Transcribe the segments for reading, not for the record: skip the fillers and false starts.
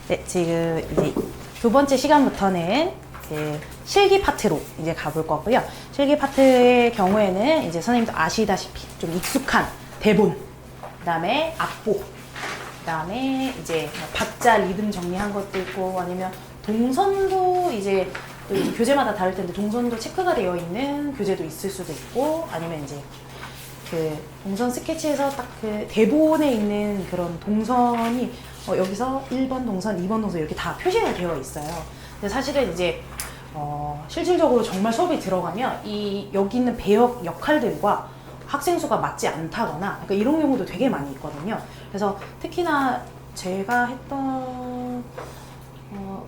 네, 지금 이제 두 번째 시간부터는 이제 실기 파트로 이제 가볼 거고요. 실기 파트의 경우에는 이제 선생님도 아시다시피 좀 익숙한 대본, 그다음에 악보, 그다음에 이제 박자 리듬 정리한 것도 있고, 아니면 동선도 이제 또 이제 교재마다 다를 텐데 동선도 체크가 되어 있는 교재도 있을 수도 있고, 아니면 이제 그 동선 스케치에서 딱 그 대본에 있는 그런 동선이 여기서 1번 동선, 2번 동선 이렇게 다 표시가 되어 있어요. 근데 사실은 이제 실질적으로 정말 수업이 들어가면 여기 있는 배역 역할들과 학생 수가 맞지 않다거나 그러니까 이런 경우도 되게 많이 있거든요. 그래서 특히나 제가 했던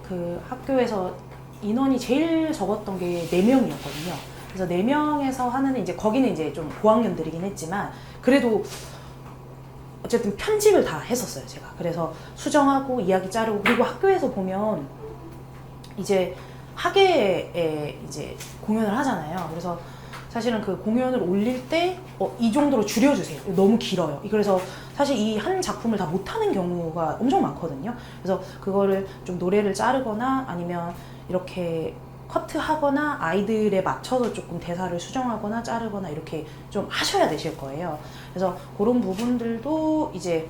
그 학교에서 인원이 제일 적었던 게 4명이었거든요. 그래서 4명에서 하는 이제 거기는 이제 좀 고학년들이긴 했지만 그래도 어쨌든 편집을 다 했었어요, 제가. 그래서 수정하고 이야기 자르고, 그리고 학교에서 보면 이제 학예에 이제 공연을 하잖아요. 그래서 사실은 그 공연을 올릴 때 이 정도로 줄여주세요. 너무 길어요. 그래서 사실 이 한 작품을 다 못하는 경우가 엄청 많거든요. 그래서 그거를 좀 노래를 자르거나 아니면 이렇게 커트하거나 아이들에 맞춰서 조금 대사를 수정하거나 자르거나 이렇게 좀 하셔야 되실 거예요. 그래서 그런 부분들도 이제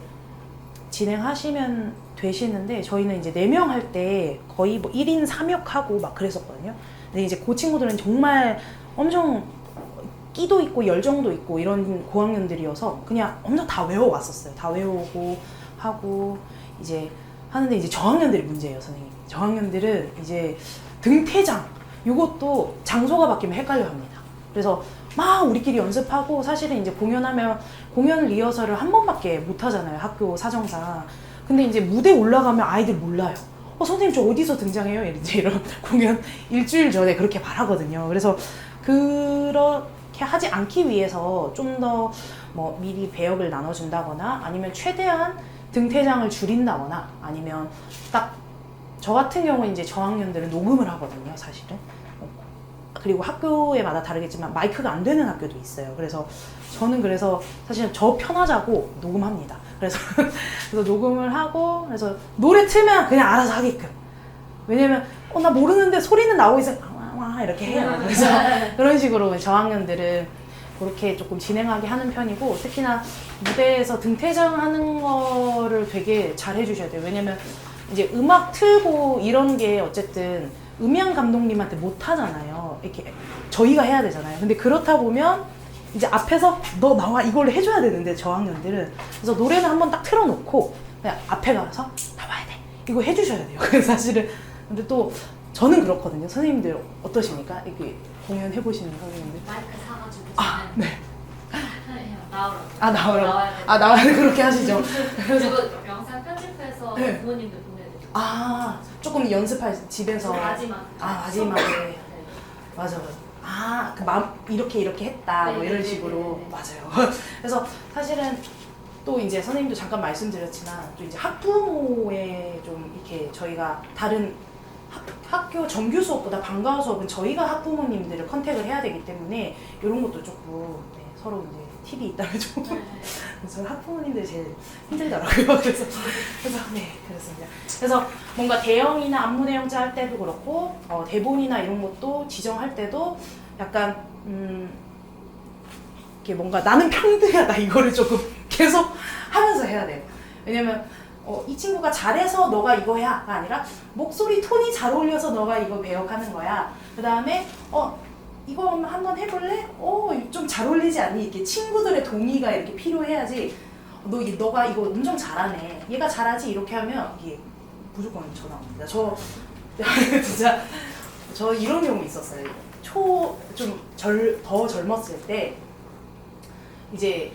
진행하시면 되시는데, 저희는 이제 4명 할 때 거의 뭐 1인 3역하고 막 그랬었거든요. 근데 이제 그 친구들은 정말 엄청 끼도 있고 열정도 있고 이런 고학년들이어서 그냥 엄청 다 외워왔었어요. 다 외우고 하고 이제 하는데, 이제 저학년들이 문제예요, 선생님. 저학년들은 이제 등퇴장, 이것도 장소가 바뀌면 헷갈려 합니다. 그래서 막 우리끼리 연습하고, 사실은 이제 공연하면 공연 리허설을 한 번밖에 못 하잖아요, 학교 사정상. 근데 이제 무대 올라가면 아이들 몰라요. 선생님 저 어디서 등장해요? 이제 이런 공연 일주일 전에 그렇게 말하거든요. 그래서 그렇게 하지 않기 위해서 좀 더 뭐 미리 배역을 나눠준다거나, 아니면 최대한 등퇴장을 줄인다거나, 아니면 딱 저 같은 경우는 이제 저학년들은 녹음을 하거든요, 사실은. 그리고 학교에마다 다르겠지만 마이크가 안 되는 학교도 있어요. 그래서 저는 그래서 사실 저 편하자고 녹음합니다. 그래서 녹음을 하고, 그래서 노래 틀면 그냥 알아서 하게끔. 왜냐면 나 모르는데 소리는 나오고 있어, 와 이렇게 해요. 그래서 그런 식으로 저학년들은 그렇게 조금 진행하게 하는 편이고, 특히나 무대에서 등퇴장하는 거를 되게 잘 해주셔야 돼요. 왜냐면 이제 음악 틀고 이런 게 어쨌든 음향 감독님한테 못 하잖아요. 이렇게 저희가 해야 되잖아요. 근데 그렇다 보면 이제 앞에서 너 나와 이걸 해줘야 되는데, 저학년들은. 그래서 노래는 한번 딱 틀어놓고 그냥 앞에 가서 나와야 돼, 이거 해주셔야 돼요. 그래서 사실은. 근데 또 저는 그렇거든요. 선생님들 어떠십니까? 이렇게 공연 해보시는 선생님들? 마이크 사가지고 네. 나오라고. 나와요. 나와야 돼. 그렇게 하시죠. 그리고 영상 편집해서 네. 부모님들 보내드리고. 조금 연습할 집에서. 마지막에. 네. 맞아. 이렇게 했다. 뭐 이런 식으로. 네. 맞아요. 그래서 사실은 또 이제 선생님도 잠깐 말씀드렸지만, 또 이제 학부모에 좀 이렇게 저희가 다른 학교 정규 수업보다 방과후 수업은 저희가 학부모님들을 컨택을 해야 되기 때문에 이런 것도 조금 서로 이제 팁이 있다면 좀. 그래서 학부모님들이 제일 힘들더라고요. 그래서 네, 그렇습니다. 그래서 뭔가 대형이나 안무 내용자 할 때도 그렇고, 대본이나 이런 것도 지정할 때도 약간 이렇게 뭔가 나는 평등하다, 이거를 조금 계속 하면서 해야 돼요. 왜냐면 이 친구가 잘해서 너가 이거 해야가 아니라, 목소리 톤이 잘 어울려서 너가 이거 배역하는 거야. 그 다음에 이거 한번 해볼래? 좀 잘 어울리지 않니? 이렇게 친구들의 동의가 이렇게 필요해야지. 너가 이거 엄청 잘하네, 얘가 잘하지, 이렇게 하면 이게 무조건 전화 옵니다. 진짜 저 이런 경우 있었어요. 더 젊었을 때 이제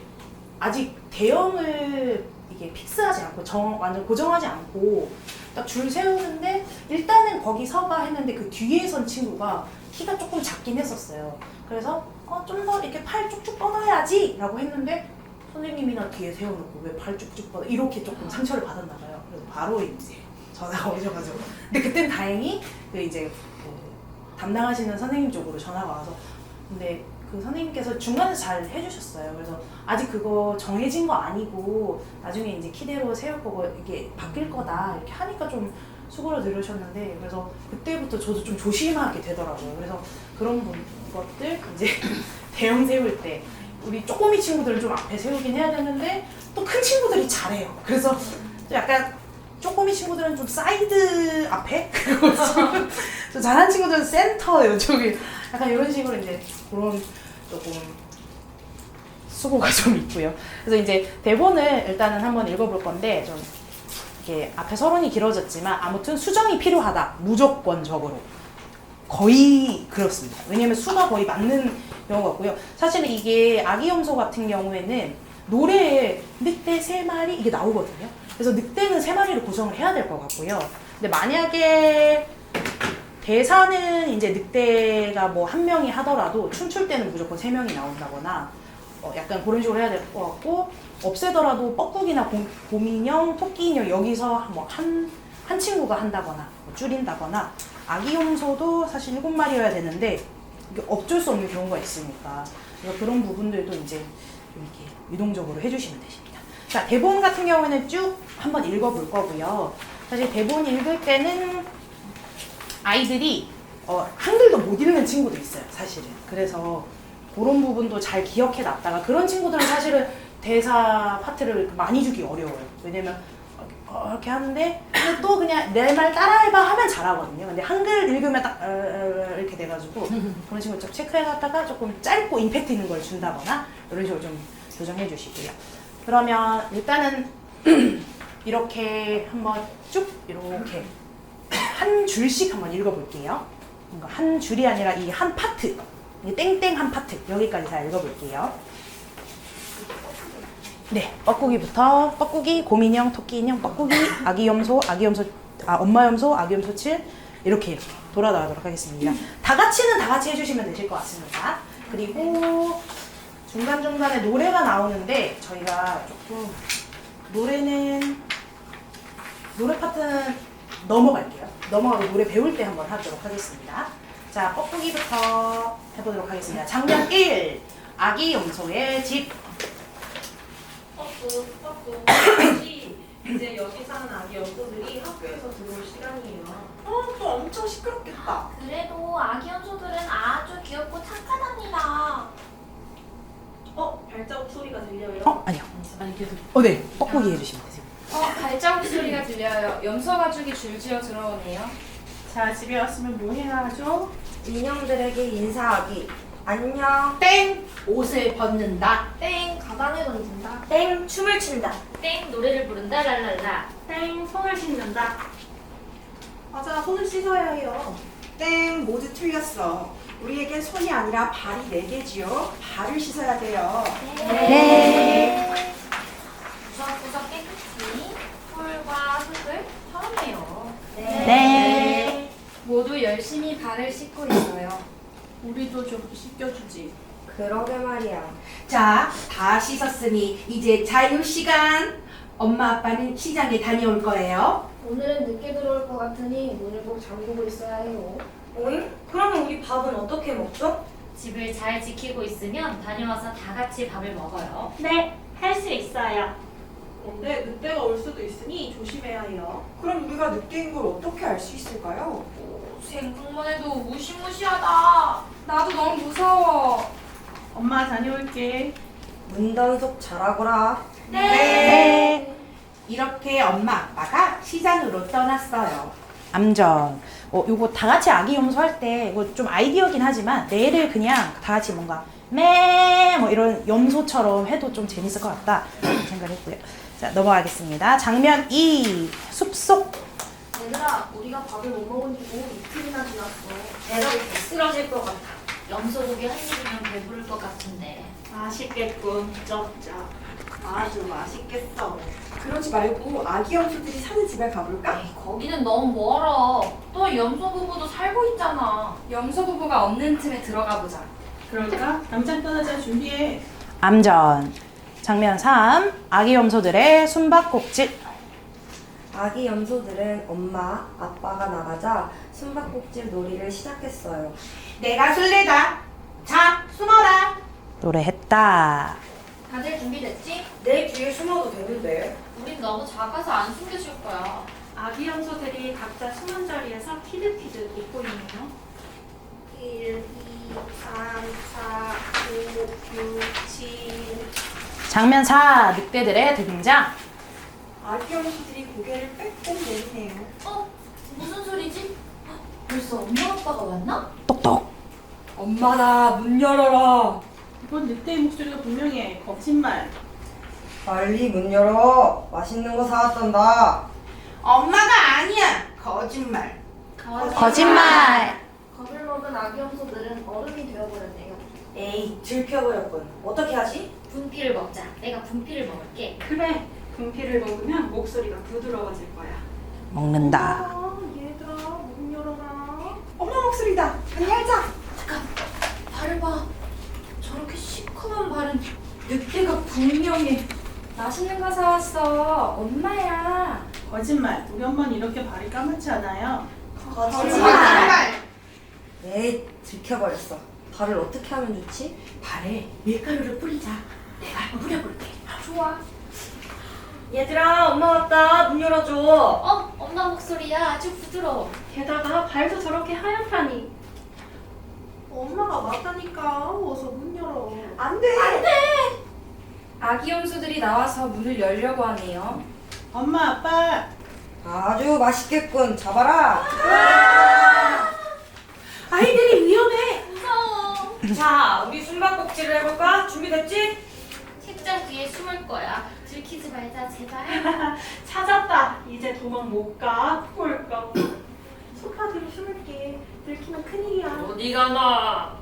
아직 대형을 이게 픽스하지 않고 완전 고정하지 않고 딱 줄 세우는데, 일단은 거기 서가 했는데 그 뒤에 선 친구가 키가 조금 작긴 했었어요. 그래서 좀 더 이렇게 팔 쭉쭉 뻗어야지 라고 했는데, 선생님이나 뒤에 세워놓고 왜 팔 쭉쭉 뻗어, 이렇게 조금 상처를 받았나 봐요. 그래서 바로 이제 전화가 오셔가지고. 근데 그땐 다행히 그 이제 담당하시는 선생님 쪽으로 전화가 와서 근데 그 선생님께서 중간에서 잘 해주셨어요. 그래서 아직 그거 정해진 거 아니고 나중에 이제 키대로 세울 거고 이게 바뀔 거다 이렇게 하니까 좀 수고를 들으셨는데, 그래서 그때부터 저도 좀 조심하게 되더라고요. 그래서 그런 것들 이제 대형 세울 때 우리 쪼꼬미 친구들을 좀 앞에 세우긴 해야 되는데 또 큰 친구들이 잘해요. 그래서 약간 쪼꼬미 친구들은 좀 사이드 앞에 그리고 좀 잘하는 친구들은 센터 이쪽에 약간 이런 식으로 이제 그런 조금 수고가 좀 있고요. 그래서 이제 대본을 일단은 한번 읽어볼 건데 좀 이렇게 앞에 서론이 길어졌지만 아무튼 수정이 필요하다. 무조건적으로. 거의 그렇습니다. 왜냐면 수가 거의 맞는 경우가 없고요. 사실은 이게 아기염소 같은 경우에는 노래에 늑대 3마리 이게 나오거든요. 그래서 늑대는 3마리를 구성을 해야 될 것 같고요. 근데 만약에 대사는 이제 늑대가 뭐 1명이 하더라도 춤출 때는 무조건 3명이 나온다거나 약간 그런 식으로 해야 될 것 같고, 없애더라도 뻐꾸기나 곰인형, 토끼인형 여기서 뭐 한 친구가 한다거나 뭐 줄인다거나, 아기용소도 사실 7마리여야 되는데 이게 어쩔 수 없는 경우가 있으니까 그래서 그런 부분들도 이제 이렇게 유동적으로 해주시면 되십니다. 자, 대본 같은 경우에는 쭉 한번 읽어볼 거고요. 사실 대본 읽을 때는 아이들이 한글도 못 읽는 친구도 있어요, 사실은. 그래서 그런 부분도 잘 기억해 놨다가, 그런 친구들은 사실은 대사 파트를 많이 주기 어려워요. 왜냐면 이렇게 하는데 또 그냥 내 말 따라해봐 하면 잘하거든요. 근데 한글 읽으면 딱 이렇게 돼가지고 그런 식으로 좀 체크해놨다가 조금 짧고 임팩트 있는 걸 준다거나 이런 식으로 좀 조정해 주시고요. 그러면 일단은 이렇게 한번 쭉 이렇게 한 줄씩 한번 읽어볼게요. 그러니까 한 줄이 아니라 이 한 파트, 이 땡땡 한 파트 여기까지 다 읽어볼게요. 네, 뻐꾸기부터 뻐꾸기, 곰인형, 토끼인형, 뻐꾸기, 아기염소, 엄마염소, 아기염소 7 이렇게 돌아가도록 하겠습니다. 다 같이 해주시면 되실 것 같습니다. 그리고 중간중간에 노래가 나오는데 저희가 조금 노래 파트는 넘어갈게요. 넘어가고 노래 배울 때 한번 하도록 하겠습니다. 자, 뻐꾸기부터 해보도록 하겠습니다. 장면 1, 아기염소의 집. 이제 여기 사는 아기 염소들이 학교에서 들어올 시간이에요. 또 엄청 시끄럽겠다. 그래도 아기 염소들은 아주 귀엽고 착하답니다. 발자국 소리가 들려요. 아니요. 아니 계속. 네, 뻐꾸기 해주시면 되세요. 발자국 소리가 들려요. 염소 가죽이 줄지어 들어오네요. 자, 집에 왔으면 뭐 해야 하죠? 인형들에게 인사하기. 안녕. 땡! 옷을 벗는다. 땡 가방을 던진다. 땡. 춤을 춘다. 땡 노래를 부른다. 랄랄라. 땡. 손을 씻는다. 맞아, 손을 씻어야 해요. 땡, 모두 틀렸어. 우리에겐 손이 아니라 발이 4개지요. 발을 씻어야 돼요. 네. 구석구석 깨끗이 풀과 흙을 털어내요. 네. 모두 열심히 발을 씻고 있어요. 우리도 좀 씻겨주지. 그러게 말이야. 자, 다 씻었으니 이제 자유 시간. 엄마 아빠는 시장에 다녀올 거예요. 오늘은 늦게 들어올 것 같으니 문을 꼭 잠그고 있어야 해요. 오잉? 그러면 우리 밥은 어떻게 먹죠? 집을 잘 지키고 있으면 다녀와서 다 같이 밥을 먹어요. 네. 할 수 있어요. 근데 늑대가 올 수도 있으니 조심해야 해요. 그럼 우리가 늑대인 걸 어떻게 알 수 있을까요? 생각만 해도 무시무시하다. 나도 너무 무서워. 엄마 다녀올게. 문단속 잘하거라. 네. 이렇게 엄마 아빠가 시장으로 떠났어요. 암전. 요거 다 같이 아기염소 할 때 이거 좀 아이디어긴 하지만 내를 그냥 다 같이 뭔가 뭐 이런 염소처럼 해도 좀 재밌을 것 같다 생각했고요. 자, 넘어가겠습니다. 장면 2, 숲속. 얘들아, 우리가 밥을 못 먹은 지 이틀이나 지났어. 애들이 쓰러질 것 같아. 염소고기 한 입이면 배부를 것 같은데. 맛있겠군. 쩝쩝. 아주 맛있겠어. 그러지 말고 아기 염소들이 사는 집에 가볼까? 에이, 거기는 너무 멀어. 또 염소 부부도 살고 있잖아. 염소 부부가 없는 틈에 들어가 보자. 그럴까? 당장 떠나자. 준비해. 암전. 장면 3, 아기염소들의 숨바꼭질. 아기 염소들은 엄마, 아빠가 나가자 숨바꼭질 놀이를 시작했어요. 내가 술래다. 자, 숨어라. 노래했다. 다들 준비됐지? 내 뒤에 숨어도 되는데. 우린 너무 작아서 안 숨겨줄 거야. 아기 염소들이 각자 숨은 자리에서 키득키득 웃고 있네요. 1, 2, 3, 4, 5, 6, 7. 장면 4. 늑대들의 등장. 아기 염소들이 고개를 빼꼼 내리네요. 어? 무슨 소리지? 벌써 엄마 아빠가 왔나? 똑똑. 엄마나 문 열어라. 이번 늑대의 목소리가 분명해. 거짓말. 빨리 문 열어. 맛있는 거 사왔단다. 엄마가 아니야. 거짓말. 거짓말. 겁을 먹은 아기 염소들은 어른이 되어버렸네요. 에이, 들켜버렸군. 어떻게 하지? 분필을 먹자. 내가 분필을 먹을게. 그래. 분필을 먹으면 목소리가 부드러워질 거야. 먹는다. 아, 얘들아, 문 열어라. 엄마 목소리다. 문 열자. 잠깐. 발을 봐. 저렇게 시커먼 발은 늑대가 분명해. 맛있는 거 사왔어. 엄마야. 거짓말. 우리 엄마는 이렇게 발이 까맣지 않아요. 거짓말. 에이, 들켜버렸어. 발을 어떻게 하면 좋지? 발에 밀가루를 뿌리자. 내가 뿌려볼게. 좋아. 얘들아, 엄마 왔다. 문 열어줘. 어? 엄마 목소리야. 아주 부드러워. 게다가 발도 저렇게 하얗다니. 엄마가 왔다니까. 어서 문 열어. 안 돼. 아기 염소들이 나와서 문을 열려고 하네요. 엄마, 아빠. 아주 맛있겠군. 잡아라. 아이들이 위험해. 무서워. 자, 우리 숨바꼭질을 해볼까? 준비됐지? 책장 뒤에 숨을 거야. 들키지 말자 제발. 찾았다. 이제 도망 못 가. 꿀꺽. 소파 뒤로 숨을게. 들키면 큰일이야. 어디 가나?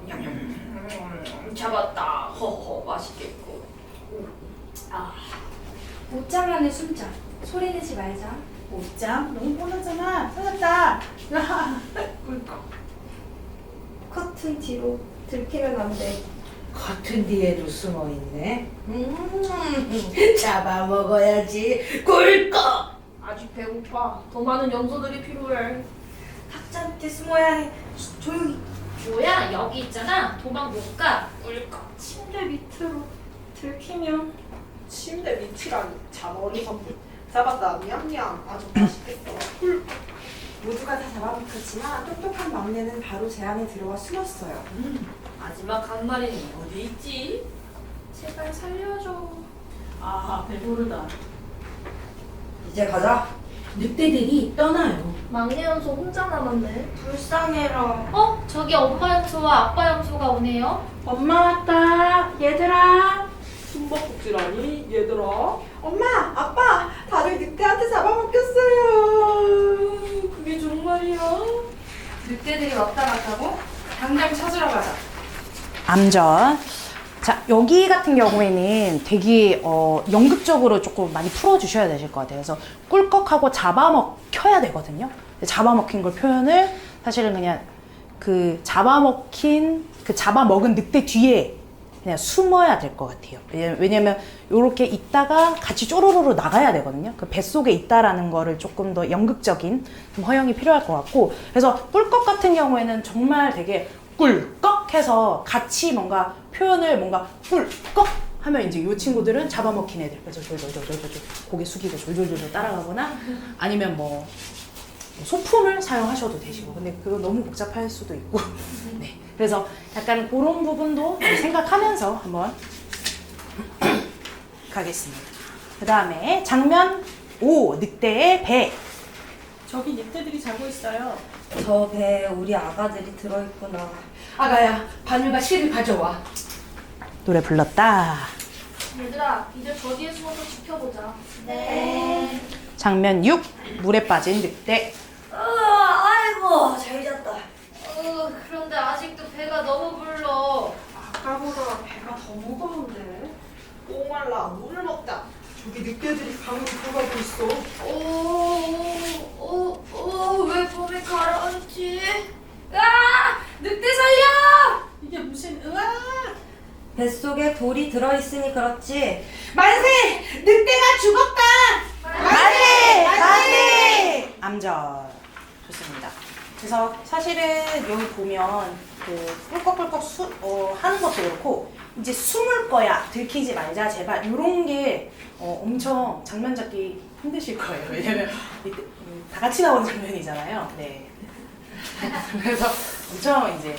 잡았다. 허허, 맛있겠고. 옷장 안에 숨자. 소리 내지 말자. 옷장? 너무 뻔하잖아. 찾았다. 꿀꺽. 커튼 뒤로 들키면 안 돼. 커튼 뒤에도 숨어 있네. 잡아 먹어야지. 꿀꺽. 아직 배고파. 더 많은 염소들이 필요해. 탁자 밑에 숨어야 해. 조용히. 뭐야 여기 있잖아. 도망 못 가. 꿀꺽. 침대 밑으로 들키면 침대 밑이라니. 참 어리석군. 잡았다. 냠냠. 아주 맛있겠어. 모두가 다 잡아먹혔지만 똑똑한 막내는 바로 제 안에 들어와 숨었어요. 마지막 한 마리는 어디 있지? 제발 살려줘. 아, 배부르다. 이제 가자. 늑대들이 떠나요. 막내 염소 혼자 남았네. 불쌍해라. 어? 저기 엄마 염소와 아빠 염소가 오네요. 엄마 왔다. 얘들아. 숨바꼭질하니? 얘들아. 엄마, 아빠, 다들 늑대한테 잡아먹혔어요. 그게 정말이야? 늑대들이 왔다 갔다고? 당장 찾으러 가자. 암전. 자, 여기 같은 경우에는 되게 연극적으로 조금 많이 풀어주셔야 되실 것 같아요. 그래서 꿀꺽하고 잡아먹혀야 되거든요. 근데 잡아먹힌 걸 표현을 사실은 그냥 그 잡아먹힌, 그 잡아먹은 늑대 뒤에 그냥 숨어야 될 것 같아요. 왜냐면 이렇게 있다가 같이 쪼로로로 나가야 되거든요. 그 뱃속에 있다라는 거를 조금 더 연극적인 좀 허용이 필요할 것 같고, 그래서 꿀꺽 같은 경우에는 정말 되게 꿀꺽 해서 같이 뭔가 표현을 뭔가 꿀꺽 하면 이제 이 친구들은 잡아먹힌 애들. 그래서 졸졸졸졸졸 고개 숙이고 졸졸졸졸 따라가거나 아니면 뭐 소품을 사용하셔도 되시고, 근데 그거 너무 복잡할 수도 있고. 네. 그래서 약간 그런 부분도 생각하면서 한번 가겠습니다. 그 다음에 장면 5, 늑대의 배. 저기 늑대들이 자고 있어요. 저 배에 우리 아가들이 들어있구나. 아가야, 바늘과 실을 가져와. 노래 불렀다. 얘들아, 이제 저 뒤에 숨어서 지켜보자. 네. 장면 6, 물에 빠진 늑대. 아이고, 잘 잤다. 그런데 아직도 배가 너무 불러. 아까보다 배가 더 무거운데. 꽁알라, 물을 먹자. 저기 늑대들이 방으로 들어가고 있어. 왜 몸이 가라앉지? 늑대 살려! 이게 무슨 으아! 뱃속에 돌이 들어있으니 그렇지. 만세! 늑대가 죽었다! 만세! 만세! 암전. 좋습니다. 그래서 사실은 여기 보면 꿀꺽꿀꺽 하는 것도 그렇고 이제 숨을 거야 들키지 말자 제발 이런 게 엄청 장면 잡기 힘드실 거예요. 왜냐면 이때 다 같이 나오는 장면이잖아요. 네. 그래서 엄청 이제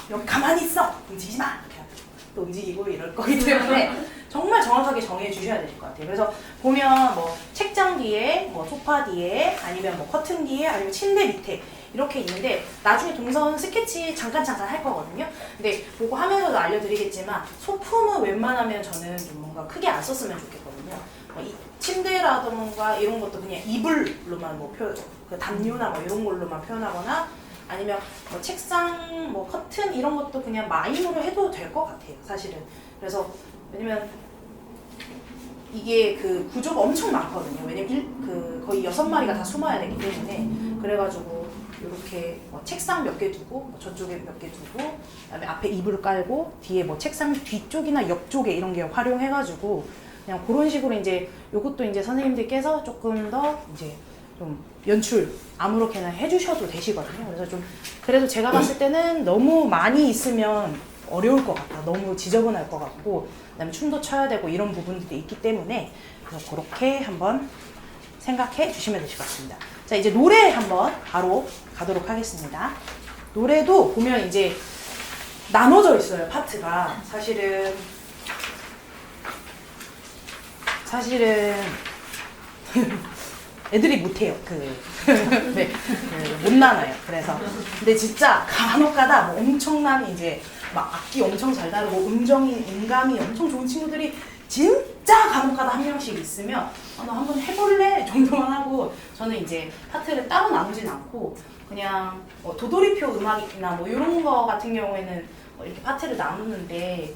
여기 가만히 있어 움직이지 마 이렇게 하고 또 움직이고 이럴 거기 때문에 정말 정확하게 정해 주셔야 될 것 같아요. 그래서 보면 뭐 책장 뒤에, 뭐 소파 뒤에, 아니면 뭐 커튼 뒤에, 아니면 침대 밑에 이렇게 있는데 나중에 동선 스케치 잠깐 할 거거든요. 근데 그거 하면서도 알려드리겠지만 소품은 웬만하면 저는 좀 뭔가 크게 안 썼으면 좋겠거든요. 이 침대라던가 이런 것도 그냥 이불로만 뭐 그 담요나 뭐 이런 걸로만 표현하거나 아니면 뭐 책상, 뭐 커튼 이런 것도 그냥 마인으로 해도 될 것 같아요, 사실은. 그래서 왜냐면 이게 그 구조가 엄청 많거든요. 왜냐면 거의 6마리가 다 숨어야 되기 때문에 그래가지고 이렇게 뭐 책상 몇 개 두고 뭐 저쪽에 몇 개 두고 그다음에 앞에 이불을 깔고 뒤에 뭐 책상 뒤쪽이나 옆쪽에 이런 게 활용해가지고 그냥 그런 식으로 이제 요것도 이제 선생님들께서 조금 더 이제 좀 연출 아무렇게나 해주셔도 되시거든요. 그래서 좀 그래도 제가 봤을 때는 너무 많이 있으면 어려울 것 같아. 너무 지저분할 것 같고 그다음에 춤도 춰야 되고 이런 부분들이 있기 때문에 그래서 그렇게 한번 생각해 주시면 되실 것 같습니다. 자, 이제 노래 한번 바로 가도록 하겠습니다. 노래도 보면 이제 나눠져 있어요, 파트가. 사실은 애들이 못해요. 네, 못 나눠요. 그래서 근데 진짜 간혹가다 뭐 엄청난 이제 막 악기 엄청 잘 다루고 음감이 엄청 좋은 친구들이 진짜 간혹가다 한 명씩 있으면 너 한번 해볼래 정도만 하고 저는 이제 파트를 따로 나누진 않고 그냥 도돌이표 음악이나 뭐 이런 거 같은 경우에는 이렇게 파트를 나누는데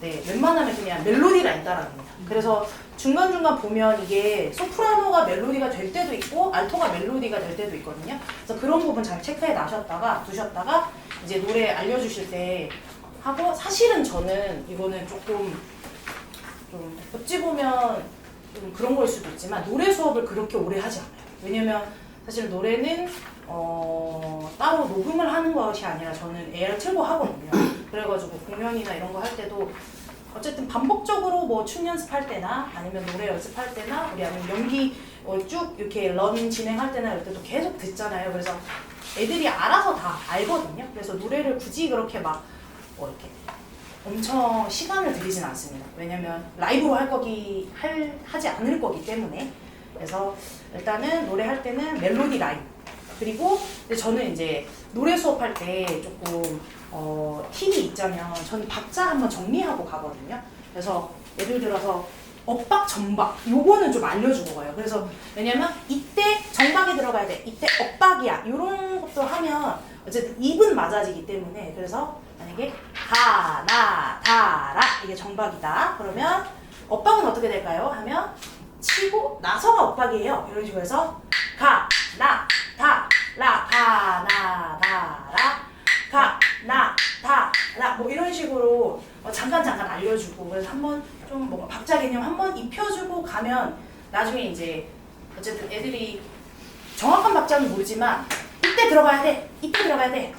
네, 웬만하면 그냥 멜로디 라인 따라갑니다. 그래서 중간중간 보면 이게 소프라노가 멜로디가 될 때도 있고 알토가 멜로디가 될 때도 있거든요. 그래서 그런 부분 잘 체크해 두셨다가 이제 노래 알려주실 때 하고 사실은 저는 이거는 조금 좀 어찌 보면 좀 그런 걸 수도 있지만 노래 수업을 그렇게 오래 하지 않아요. 왜냐면 사실 노래는 따로 녹음을 하는 것이 아니라 저는 AR 틀고 하거든요. 그래가지고 공연이나 이런 거 할 때도 어쨌든 반복적으로 뭐 춤 연습할 때나 아니면 노래 연습할 때나 우리 아니면 연기 쭉 이렇게 런 진행할 때나 이럴 때도 계속 듣잖아요. 그래서 애들이 알아서 다 알거든요. 그래서 노래를 굳이 그렇게 막 이렇게 엄청 시간을 들이진 않습니다. 왜냐면 라이브로 하지 않을 거기 때문에. 그래서 일단은 노래할 때는 멜로디 라인. 그리고 저는 이제 노래 수업할 때 조금 팁이 있자면 저는 박자 한번 정리하고 가거든요. 그래서 예를 들어서 엇박, 정박 요거는 좀 알려주고 가요. 그래서 왜냐면 이때 정박이 들어가야 돼. 이때 엇박이야. 이런 것도 하면 어쨌든 입은 맞아지기 때문에 그래서 만약에 하나, 다라 이게 정박이다. 그러면 엇박은 어떻게 될까요? 하면 치고 나서가 엇박이에요. 이런 식으로 해서 가, 나, 다, 라, 가, 나, 다, 라, 가, 나, 다, 라 뭐 이런 식으로 잠깐 알려주고 그래서 한번 좀 뭔가 박자 개념 한번 입혀주고 가면 나중에 이제 어쨌든 애들이 정확한 박자는 모르지만 이때 들어가야 돼, 이때 들어가야 돼,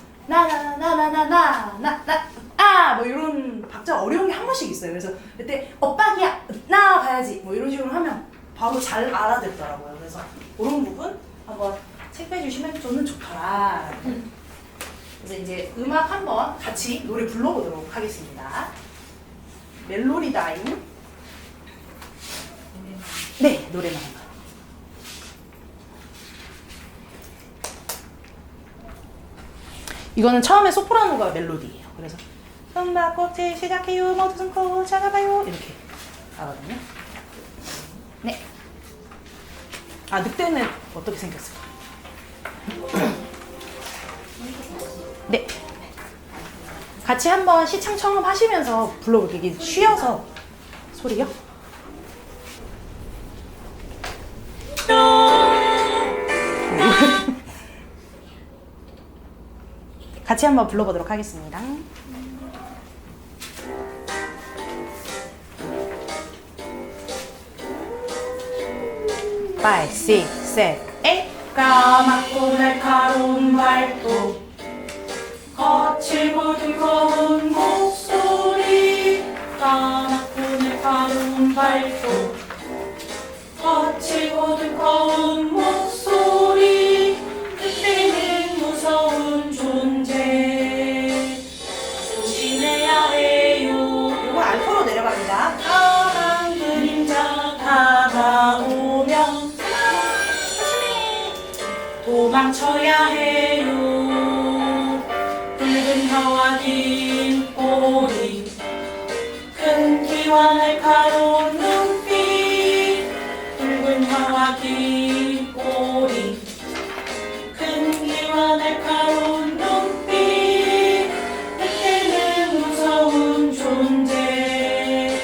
뭐 이런 박자 어려운 게 한 번씩 있어요. 그래서 그때 엇박이야, 나 가야지 뭐 이런 식으로 하면 바로 잘 알아듣더라고요. 그래서 그런 부분 한번 체크해 주시면 저는 좋더라. 그래서 이제 음악 한번 같이 노래 불러보도록 하겠습니다. 멜로디 라인. 네, 노래만 한번. 이거는 처음에 소프라노가 멜로디예요. 그래서 숨바꼭질 시작해요, 모두 숨고 잡아봐요 이렇게 가거든요. 네. 늑대는 어떻게 생겼을까? 네. 같이 한번 시창 청음하시면서 불러볼게요. 이게 쉬어서 소리요? 같이 한번 불러보도록 하겠습니다. 5, 6, 7, 8 까맣고 날카로운 발톱 거칠고 두꺼운 목소리 까맣고 날카로운 발톱 거칠고 두꺼운 목소리 그때는 무서운 존재 조심해야 해요. 이거 알토로 내려갑니다. 까만 그림자 다가오면 도망쳐야 해요. 붉은 혀와 긴 꼬리 큰 귀와 날카로운 눈빛 붉은 혀와 긴 꼬리 큰 귀와 날카로운 눈빛 그때는 무서운 존재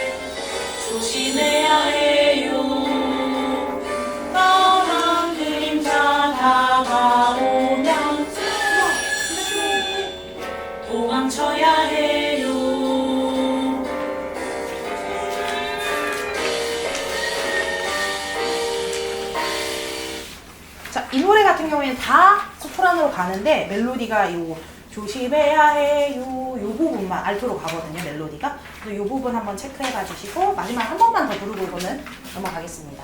조심해야 해요. 까만 그림자 다가오면 도망쳐야 해요. 자, 이 노래 같은 경우에는 다 소프라노로 가는데 멜로디가 요 조심해야 해요 요 부분만 알토로 가거든요. 멜로디가. 그래서 요 부분 한번 체크해 봐 주시고 마지막 한 번만 더 부르고 이거는 넘어가겠습니다.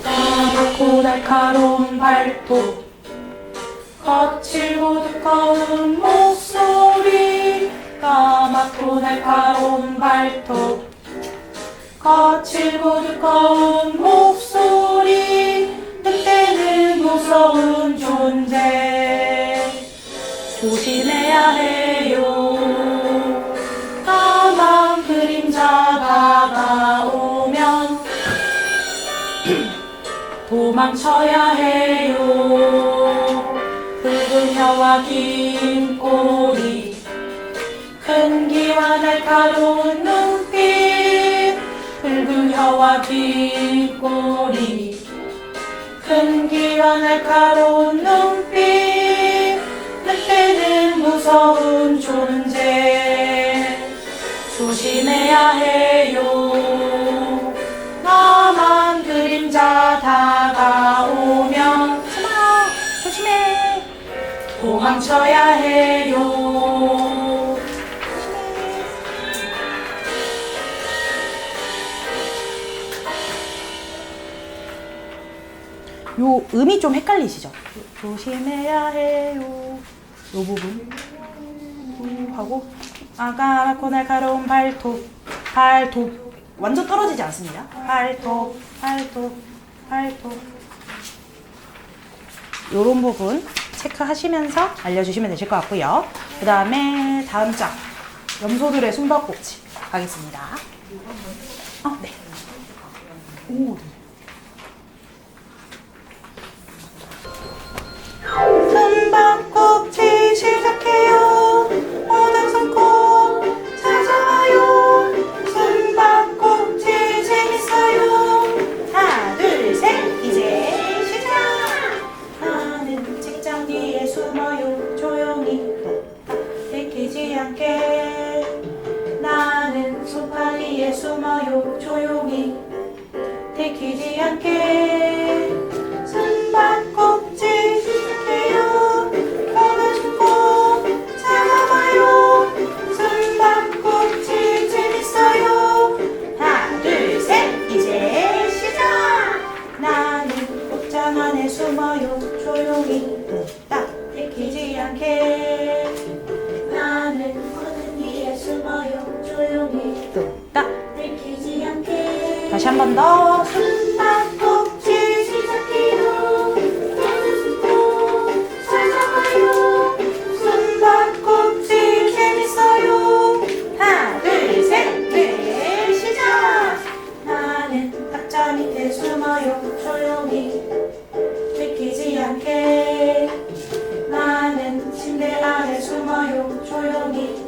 까맣고 날카로운 발톱 거칠고 두꺼운 목소리 까맣고 날카로운 발톱 거칠고 두꺼운 목소리 그때는 무서운 존재 조심해야 해요. 까만 그림자 다가오면 도망쳐야 해요. 붉은 혀와 긴 꼬리 큰 귀와 날카로운 눈빛 붉은 혀와 긴 꼬리 큰 귀와 날카로운 눈빛 그때는 무서운 존재 조심해야 해요. 까만 그림자 다가오면 숨어! 조심해! 도망쳐야 해요. 요 음이 좀 헷갈리시죠? 조심해야 해요 요 부분 하고 까맣고 날카로운 발톱 완전 떨어지지 않습니다. 발톱 요런 부분 체크하시면서 알려주시면 되실 것 같고요. 그 다음에 다음 장 염소들의 숨바꼭질 가겠습니다. 네. 오, 네. 숨바꼭질 시작해요. 모든 손꼭 찾아와요. 숨바꼭질 재밌어요. 하나, 둘, 셋, 이제 시작. 나는 책장 뒤에 숨어요. 조용히 들키지 않게. 나는 소파 위에 숨어요. 조용히 들키지 않게. 숨바꼭질 시작해요. 모든 손꼭 잡아봐요. 숨바꼭질 재밌어요. 하나, 둘, 셋, 이제 시작. 나는 옷장 안에 숨어요. 조용히 딱 들키지 않게. 나는 커튼 뒤에 숨어요. 조용히 딱 들키지 않게. 다시 한 번 더. 숨바꼭질 시작해요. 모든 손꼭 찾아봐요. 숨바꼭질 재밌어요. 하나, 둘, 셋, 넷, 시작. 나는 탁자 밑에 숨어요. 조용히 들키지 않게. 나는 침대 아래 숨어요. 조용히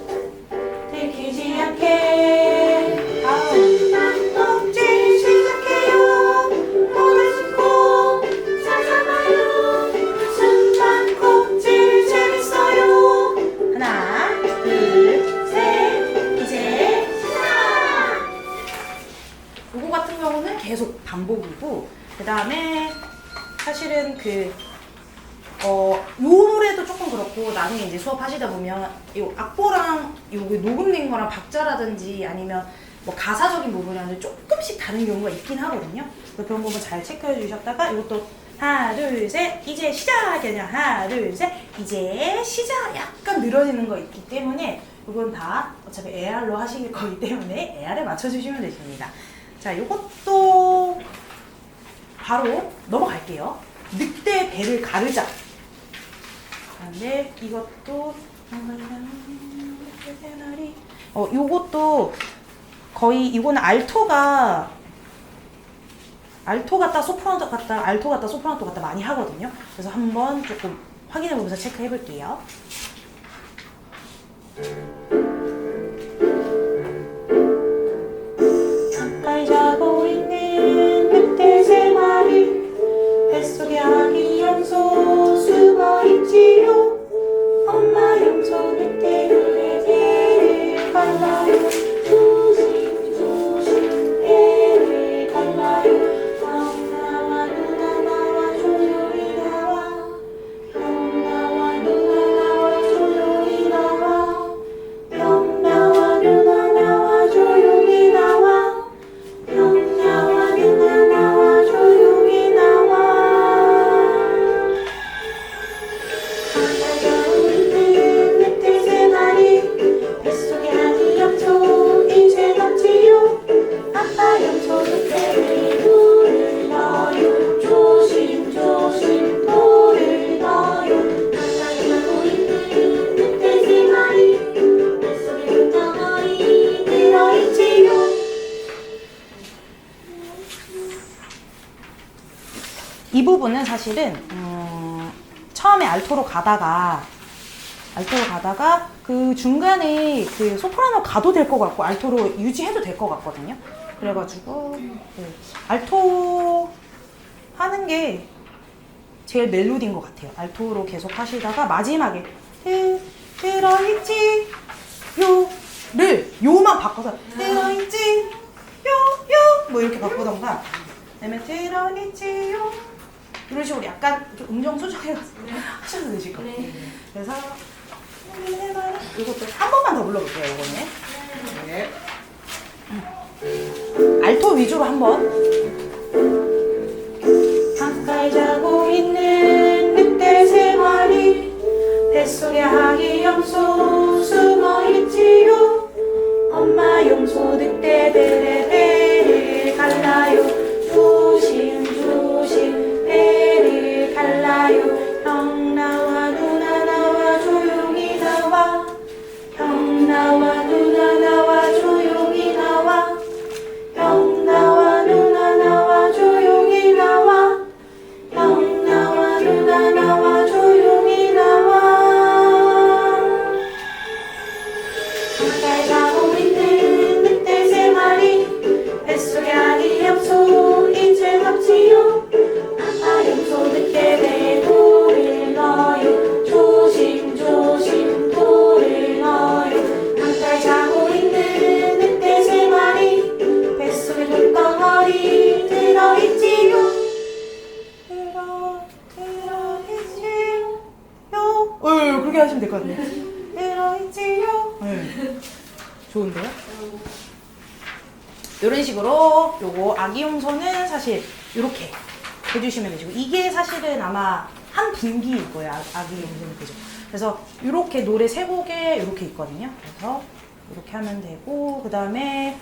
들키지 않게. 숨바꼭질 시작해요. 반복이고, 그 다음에 사실은 요 노래도 조금 그렇고, 나중에 이제 수업하시다 보면 요 악보랑 요 녹음된 거랑 박자라든지 아니면 뭐 가사적인 부분이랑 조금씩 다른 경우가 있긴 하거든요. 그래서 그런 부분 잘 체크해 주셨다가 이것도 하나 둘 셋 이제 시작이 아니라 하나 둘 셋 이제 시작 약간 늘어지는 거 있기 때문에 이건 다 어차피 AR로 하실 거기 때문에 AR에 맞춰주시면 되십니다. 자, 이것도 바로 넘어갈게요. 늑대 배를 가르자. 그런데 이것도 요것도 거의 이거는 알토 같다 소프라노 같다 알토 같다 소프라노 같다 많이 하거든요. 그래서 한번 조금 확인해 보면서 체크해 볼게요. 가까이 자고 있는 늑대 세 마리 뱃속에 아기 염소 숨어 있지요. 엄마 염소 늑대들의 배를 갈라요. 조심 조심 배를 갈라요. 형 나와 누나 나와 조용히 나와. 형 나와 누나 나와 조용히 나와. 형 나와 누나 나와 조용히 나와. 형 나와 누나 나와 조용히 나와. 가까이 있는 늑대 세 마리 뱃속에 아기 염소 이제 넣지요. 아빠 염소 늑대를 돌을 넣어요. 조심 조심 돌을 넣어요. 가까이 가고 있는 늑대 세 마리 뱃속에 덩어리 들어있지요. 이 부분은 사실은 처음에 알토로 가다가 그 중간에 그 소프라노 가도 될 것 같고 알토로 유지해도 될 것 같거든요. 그래가지고 알토 하는 게 제일 멜로디인 것 같아요. 알토로 계속 하시다가 마지막에 들어있지 요를 요만 바꿔서 들어있지 요 뭐 이렇게 바꾸던가 그다음에 들어있지요 이런 식으로 약간 좀 음정 수정해서 하셔도 되실 것 같아요. 그래서 이것도 한 번만 더 불러볼게요. 이거는 알토 위주로 한번. 가까이 자고 있는 늑대 세 마리 뱃속에 아기 염소 숨어 있지요. 엄마 염소 늑대들의 배를 갈라요. 조심 조심 배를 갈라요. 형 나와 누나 나와 조용히 나와. 형 나와 누나 나와 조용히 나와. 형 나와 누나 나와 조용히 나와. 형 나와 누나 나와 조용히 나와. 가까이 가고 있는 늑대 세 마리 뱃속에 아기 염소 이제 넣지요. 아빠 염소 늑대 배에 돌을 넣어요. 조심 조심 돌을 넣어요. 가까이 자고 있는 늑대 세 마리 뱃속에 돌덩어리 들어있지요. 들어있지요. 그렇게 하시면 될 것 같네요. 들어있지요. 좋은데요? 이런 식으로 요거 아기 염소는 사실 이렇게 해주시면 되시고 이게 사실은 아마 한 분기일 거예요. 아기 염소는 그죠? 그래서 이렇게 노래 세 곡에 이렇게 있거든요. 그래서 이렇게 하면 되고 그 다음에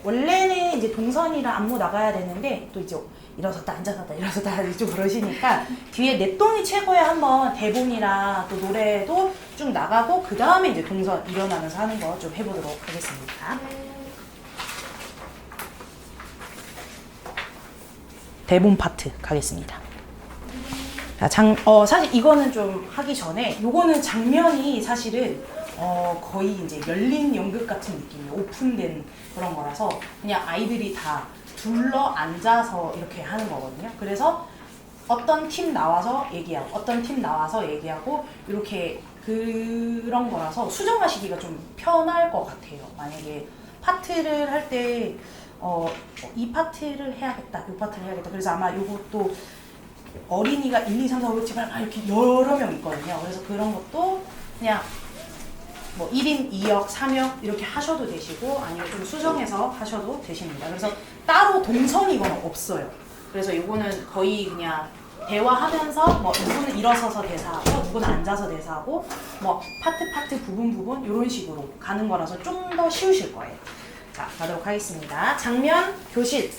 원래는 이제 동선이랑 안무 나가야 되는데 또 이제 일어섰다 앉아섰다 일어섰다 좀 그러시니까 뒤에 내 똥이 최고야 한번 대본이랑 또 노래도 쭉 나가고 그 다음에 이제 동선 일어나면서 하는 거 좀 해보도록 하겠습니다. 대본 파트 가겠습니다. 자, 사실 이거는 좀 하기 전에 요거는 장면이 사실은 거의 이제 열린 연극 같은 느낌이에요. 오픈된 그런 거라서 그냥 아이들이 다 둘러 앉아서 이렇게 하는 거거든요. 그래서 어떤 팀 나와서 얘기하고 어떤 팀 나와서 얘기하고 이렇게 그런 거라서 수정하시기가 좀 편할 것 같아요. 만약에 파트를 할 때 이 파트를 해야겠다, 이 파트를 해야겠다. 그래서 아마 요것도 어린이가 1, 2, 3, 4, 5, 6, 7, 8 이렇게 여러 명 있거든요. 그래서 그런 것도 그냥 뭐 1인 2역, 3역 이렇게 하셔도 되시고 아니면 좀 수정해서 하셔도 되십니다. 그래서 따로 동선이거나 없어요. 그래서 요거는 거의 그냥 대화하면서 뭐 누구는 일어서서 대사하고 누구는 앉아서 대사하고 뭐 파트 부분 이런 식으로 가는 거라서 좀 더 쉬우실 거예요. 자, 가도록 하겠습니다. 장면 교실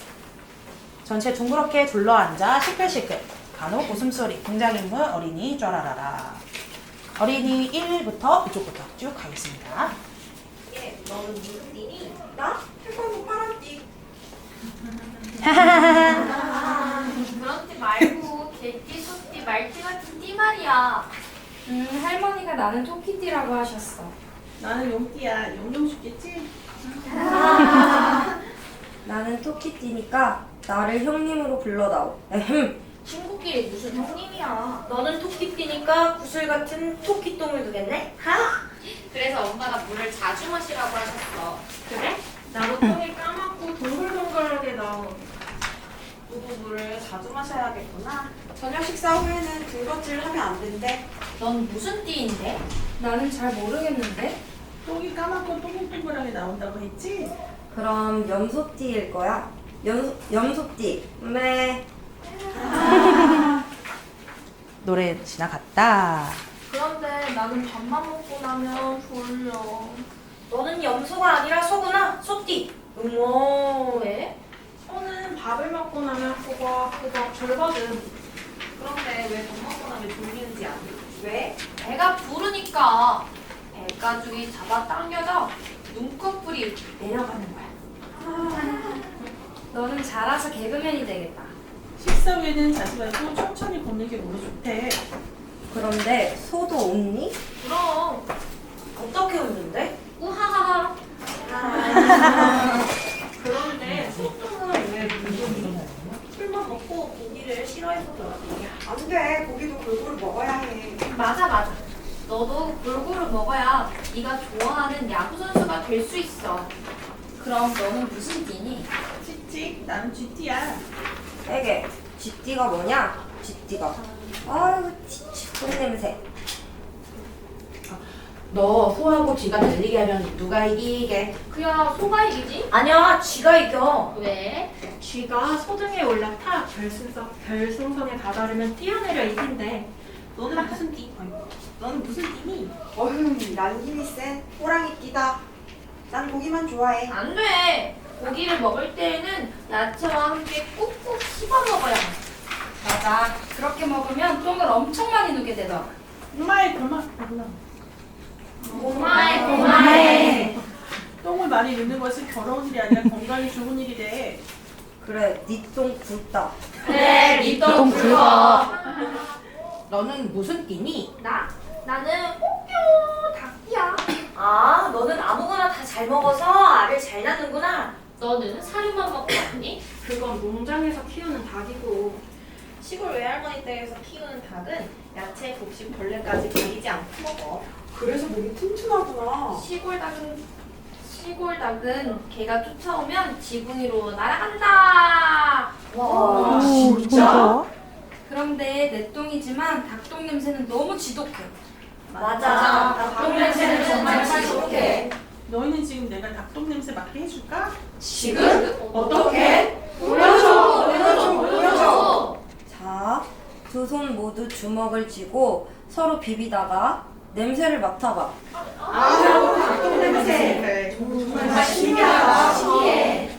전체 둥그렇게 둘러앉아 시끌시끌 간혹 웃음소리 등장인물 어린이 쫘라라라. 어린이 1부터 이쪽부터 쭉 가겠습니다. 예, 너는 무슨 띠니? 나? 태권도 파란띠. 그런 띠 말고 개띠, 소띠, 말띠 같은 띠 말이야. 할머니가 나는 토끼띠라고 하셨어. 나는 용띠야. 용용 죽겠지? 나는 토끼띠니까 나를 형님으로 불러다오. 에헴. 친구끼리 무슨 형님이야. 너는 토끼띠니까 구슬 같은 토끼똥을 두겠네? 하! 그래서 엄마가 물을 자주 마시라고 하셨어. 그래? 나도 똥이 까맣고 동글동글하게 나온. 너도 물을 자주 마셔야겠구나. 저녁 식사 후에는 군것질 하면 안 된대. 넌 무슨 띠인데? 나는 잘 모르겠는데? 똥이 까맣고 동글동글하게 나온다고 했지? 그럼 염소띠일 거야. 염소띠. 네. 노래 지나갔다. 그런데 나는 밥만 먹고 나면 졸려. 너는 염소가 아니라 소구나. 소띠. 어머. 왜? 소는 밥을 먹고 나면 꾸벅꾸벅 졸거든. 그런데 왜 밥 먹고 나면 졸리는지 아니? 왜? 배가 부르니까 배가죽이 잡아당겨져 눈꺼풀이 내려가는 거야. 너는 자라서 개그맨이 되겠다. 식사 후에는 자지 말고 천천히 걷는 게 몸에 좋대. 그런데 소도 웃니? 그럼 어떻게 웃는데? 우하하하. 그런데 소똥은 왜 물건이 풀만 먹고 고기를 싫어해서 그러지? 안 돼. 고기도 골고루 먹어야 해. 맞아. 너도 골고루 먹어야 네가 좋아하는 야구 선수가 될 수 있어. 그럼 너는 무슨 띠니? 칙칙, 나는 쥐띠야. 에게. 쥐띠가 뭐냐? 쥐띠가. 아유, 똥냄새. 너 소하고 쥐가 달리게 하면 누가 이기게? 그야 소가 이기지? 아니야, 쥐가 이겨. 왜? 쥐가 소등에 올라타 결승선에 다다르면 뛰어내려 이긴대. 너는 무슨 띠? 너는 무슨 띠니? 어휴, 나는 힘이 센 호랑이 띠다. 난 고기만 좋아해. 안 돼. 고기를 먹을 때에는 야채와 함께 꾹꾹 씹어 먹어야 해. 맞아. 그렇게 먹으면 똥을 엄청 많이 누게 되더라. 엄마의 그만. 고마해. 똥을 많이 넣는 것은 더러운 일이 아니라 건강에 좋은 일이래. 그래, 니 똥 굵다. 그래, 니똥 똥 굵어. 너는 무슨 띠니? 나는 혹여 닭이야. 아, 너는 아무거나 다 잘 먹어서 알을 잘 낳는구나. 너는 사료만 먹고 왔니? 그건 농장에서 키우는 닭이고. 시골 외할머니 댁에서 키우는 닭은 야채, 곡식, 벌레까지 가리지 않고 먹어. 그래서 몸이 튼튼하구나. 시골 닭은 개가 쫓아오면 지붕 위로 날아간다. 와, 진짜? 그런데 내 똥이지만 닭똥 냄새는 너무 지독해. 맞아. 닭똥 냄새는 정말 지독해. 너희는 지금 내가 닭똥 냄새 맡게 해줄까? 지금? 어떻게? 보여줘. 자, 두 손 모두 주먹을 쥐고 서로 비비다가 냄새를 맡아봐. 닭똥 냄새. 정말 신기해.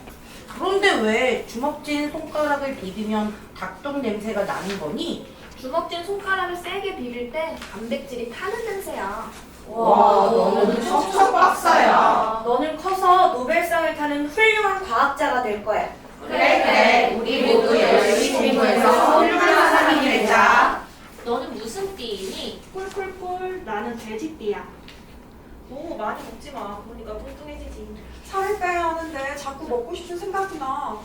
그런데 왜 주먹진 손가락을 비비면 닭똥 냄새가 나는 거니? 주먹진 손가락을 세게 비빌 때 단백질이 타는 냄새야. 와, 너는 척척 박사야. 너는 커서 노벨상을 타는 훌륭한 과학자가 될 거야. 그래. 우리 모두 열심히 공부해서 훌륭한 사람이 되자. 너는 무슨 띠니? 꿀꿀꿀, 나는 돼지띠야. 너무 많이 먹지 마. 그러니까 뚱뚱해지지. 살을 빼야 하는데 자꾸 먹고 싶은 생각이 나.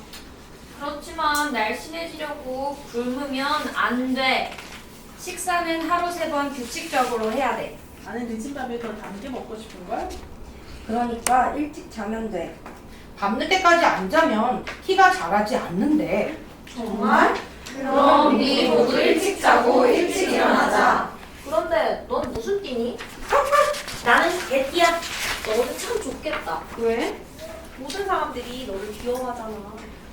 그렇지만 날씬해지려고 굶으면 안 돼. 식사는 하루 3번 규칙적으로 해야 돼. 나는 늦은 밤에 더 단 게 먹고 싶은걸? 그러니까 일찍 자면 돼. 밤늦게까지 안 자면 티가 자라지 않는데. 정말? 그럼 네 모두 일찍 자고 일찍 일어나자. 그런데 넌 무슨 띠니? 나는 개띠야. 너는 참 좋겠다. 왜? 모든 사람들이 너를 귀여워하잖아.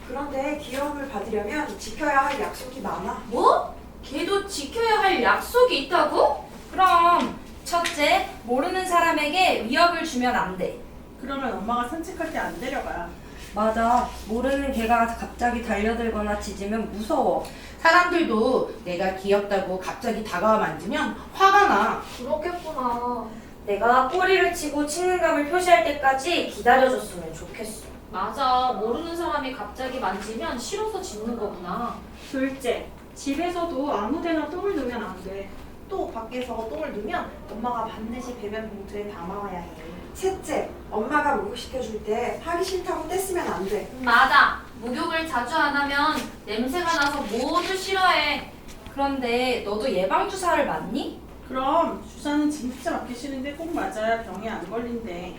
그런데 귀여움을 받으려면 지켜야 할 약속이 많아. 뭐? 걔도 지켜야 할 약속이 있다고? 그럼 첫째, 모르는 사람에게 위협을 주면 안 돼. 그러면 엄마가 산책할 때 안 데려가. 맞아. 모르는 개가 갑자기 달려들거나 짖으면 무서워. 사람들도 내가 귀엽다고 갑자기 다가와 만지면 화가 나. 그렇겠구나. 내가 꼬리를 치고 친근감을 표시할 때까지 기다려줬으면 좋겠어. 맞아. 모르는 사람이 갑자기 만지면 싫어서 짖는 거구나. 둘째, 집에서도 아무데나 똥을 누면 안 돼. 또 밖에서 똥을 누면 엄마가 반드시 배변 봉투에 담아와야 해. 셋째, 엄마가 목욕시켜줄 때 하기 싫다고 떼쓰면 안 돼. 맞아. 목욕을 자주 안 하면 냄새가 나서 모두 싫어해. 그런데 너도 예방주사를 맞니? 그럼 주사는 진짜 맞기 싫은데 꼭 맞아야 병에 안 걸린대.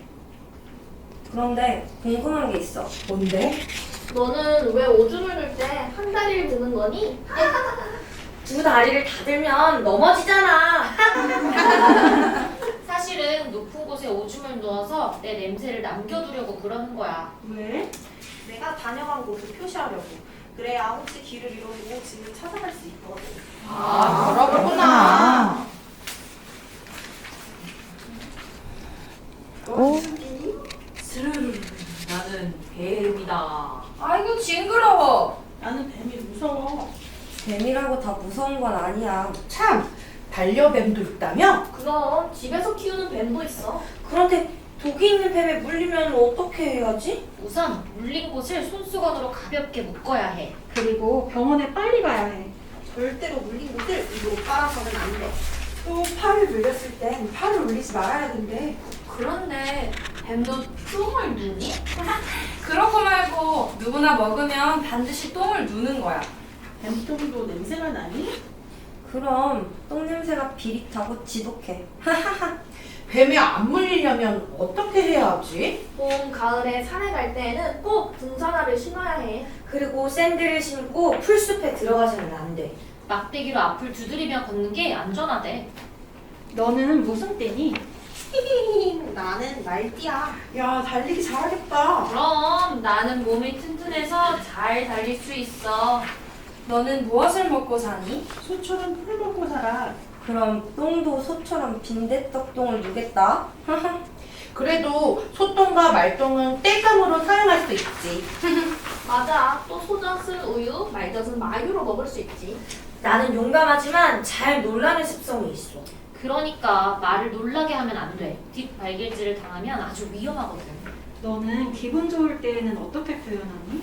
그런데 궁금한 게 있어. 뭔데? 너는 왜 오줌을 눌 때 한 다리를 드는 거니? 두 다리를 다 들면 넘어지잖아. 사실은 높은 곳에 오줌을 누워서 내 냄새를 남겨두려고 그러는 거야. 왜? 내가 다녀간 곳을 표시하려고. 그래야 혹시 길을 잃어도 집을 찾아갈 수 있거든. 아, 그렇구나. 너 무슨 띠니? 나는 뱀이다. 아이고 징그러워. 나는 뱀이 무서워. 뱀이라고 다 무서운 건 아니야. 참, 반려뱀도 있다며? 그럼 집에서 키우는 뱀도 있어. 그런데 독이 있는 뱀에 물리면 어떻게 해야지? 우선 물린 곳을 손수건으로 가볍게 묶어야 해. 그리고 병원에 빨리 가야 해. 절대로 물린 곳을 입으로 빨아서는 안 돼. 또 팔을 물렸을 땐 팔을 울리지 말아야 된대. 그런데 뱀도 똥을 누니? 그러고 말고 누구나 먹으면 반드시 똥을 누는 거야. 뱀똥도 냄새가 나니? 그럼 똥냄새가 비릿하고 지독해. 뱀에 안 물리려면 어떻게 해야 하지? 봄, 가을에 산에 갈 때에는 꼭 등산화를 신어야 해. 그리고 샌들을 신고 풀숲에 들어가서는 안 돼. 막대기로 앞을 두드리며 걷는 게 안전하대. 너는 무슨 띠니? 나는 말띠야. 야, 달리기 잘하겠다. 그럼 나는 몸이 튼튼해서 잘 달릴 수 있어. 너는 무엇을 먹고 사니? 소처럼 풀 먹고 살아. 그럼 똥도 소처럼 빈대떡 똥을 누겠다. 그래도 소똥과 말똥은 땔감으로 사용할 수 있지. 맞아. 또 소젖은 우유, 말젖은 마유로 먹을 수 있지. 나는 용감하지만 잘 놀라는 습성이 있어. 그러니까 말을 놀라게 하면 안 돼. 뒷발길질을 당하면 아주 위험하거든. 너는 기분 좋을 때에는 어떻게 표현하니?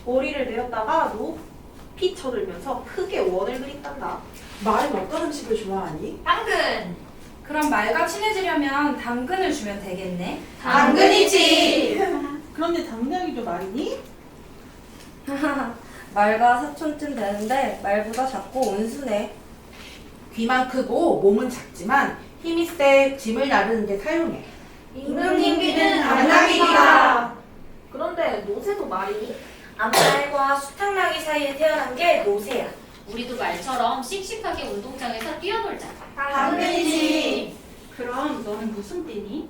머리를 내렸다가 높이 쳐들면서 크게 원을 그린단다. 말은 어떤 음식을 좋아하니? 당근! 그럼 말과 친해지려면 당근을 주면 되겠네. 당근이지! 그런데 당나귀도 말이니? 말과 사촌쯤 되는데 말보다 작고 온순해. 귀만 크고 몸은 작지만 힘이 세 짐을 나르는 데 사용해. 임금님 귀는 당나귀다. 그런데 노새도 말이니? 암말과 수탉나귀 사이에 태어난 게 노새야. 우리도 말처럼 씩씩하게 운동장에서 뛰어놀자. 당근이지. 그럼 너는 무슨 띠니?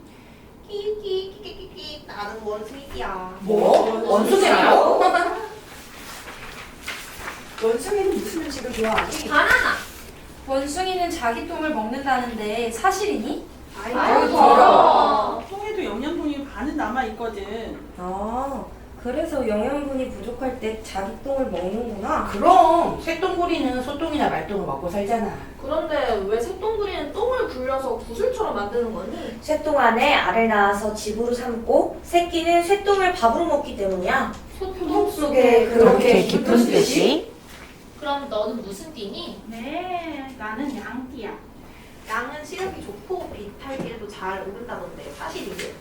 끼끼끼끼끼끼. 나는 원숭이띠야. 뭐? 원숭이라고? 원숭이는 무슨 음식을 좋아하니? 바나나! 원숭이는 자기 똥을 먹는다는데 사실이니? 아이고, 더러워. 똥에도 영양분이 반은 남아있거든. 아, 그래서 영양분이 부족할 때 자기 똥을 먹는구나. 그럼 새똥구리는 소똥이나 말똥을 먹고 살잖아. 그런데 왜 새똥구리는 똥을 굴려서 구슬처럼 만드는 거니? 쇠똥 안에 알을 낳아서 집으로 삼고 새끼는 쇠똥을 밥으로 먹기 때문이야. 소똥 속에 그렇게 깊은 뜻이? 그럼 너는 무슨 띠니? 네, 나는 양띠야. 양은 시력이 좋고 비탈길도 잘 오른다던데 사실이지?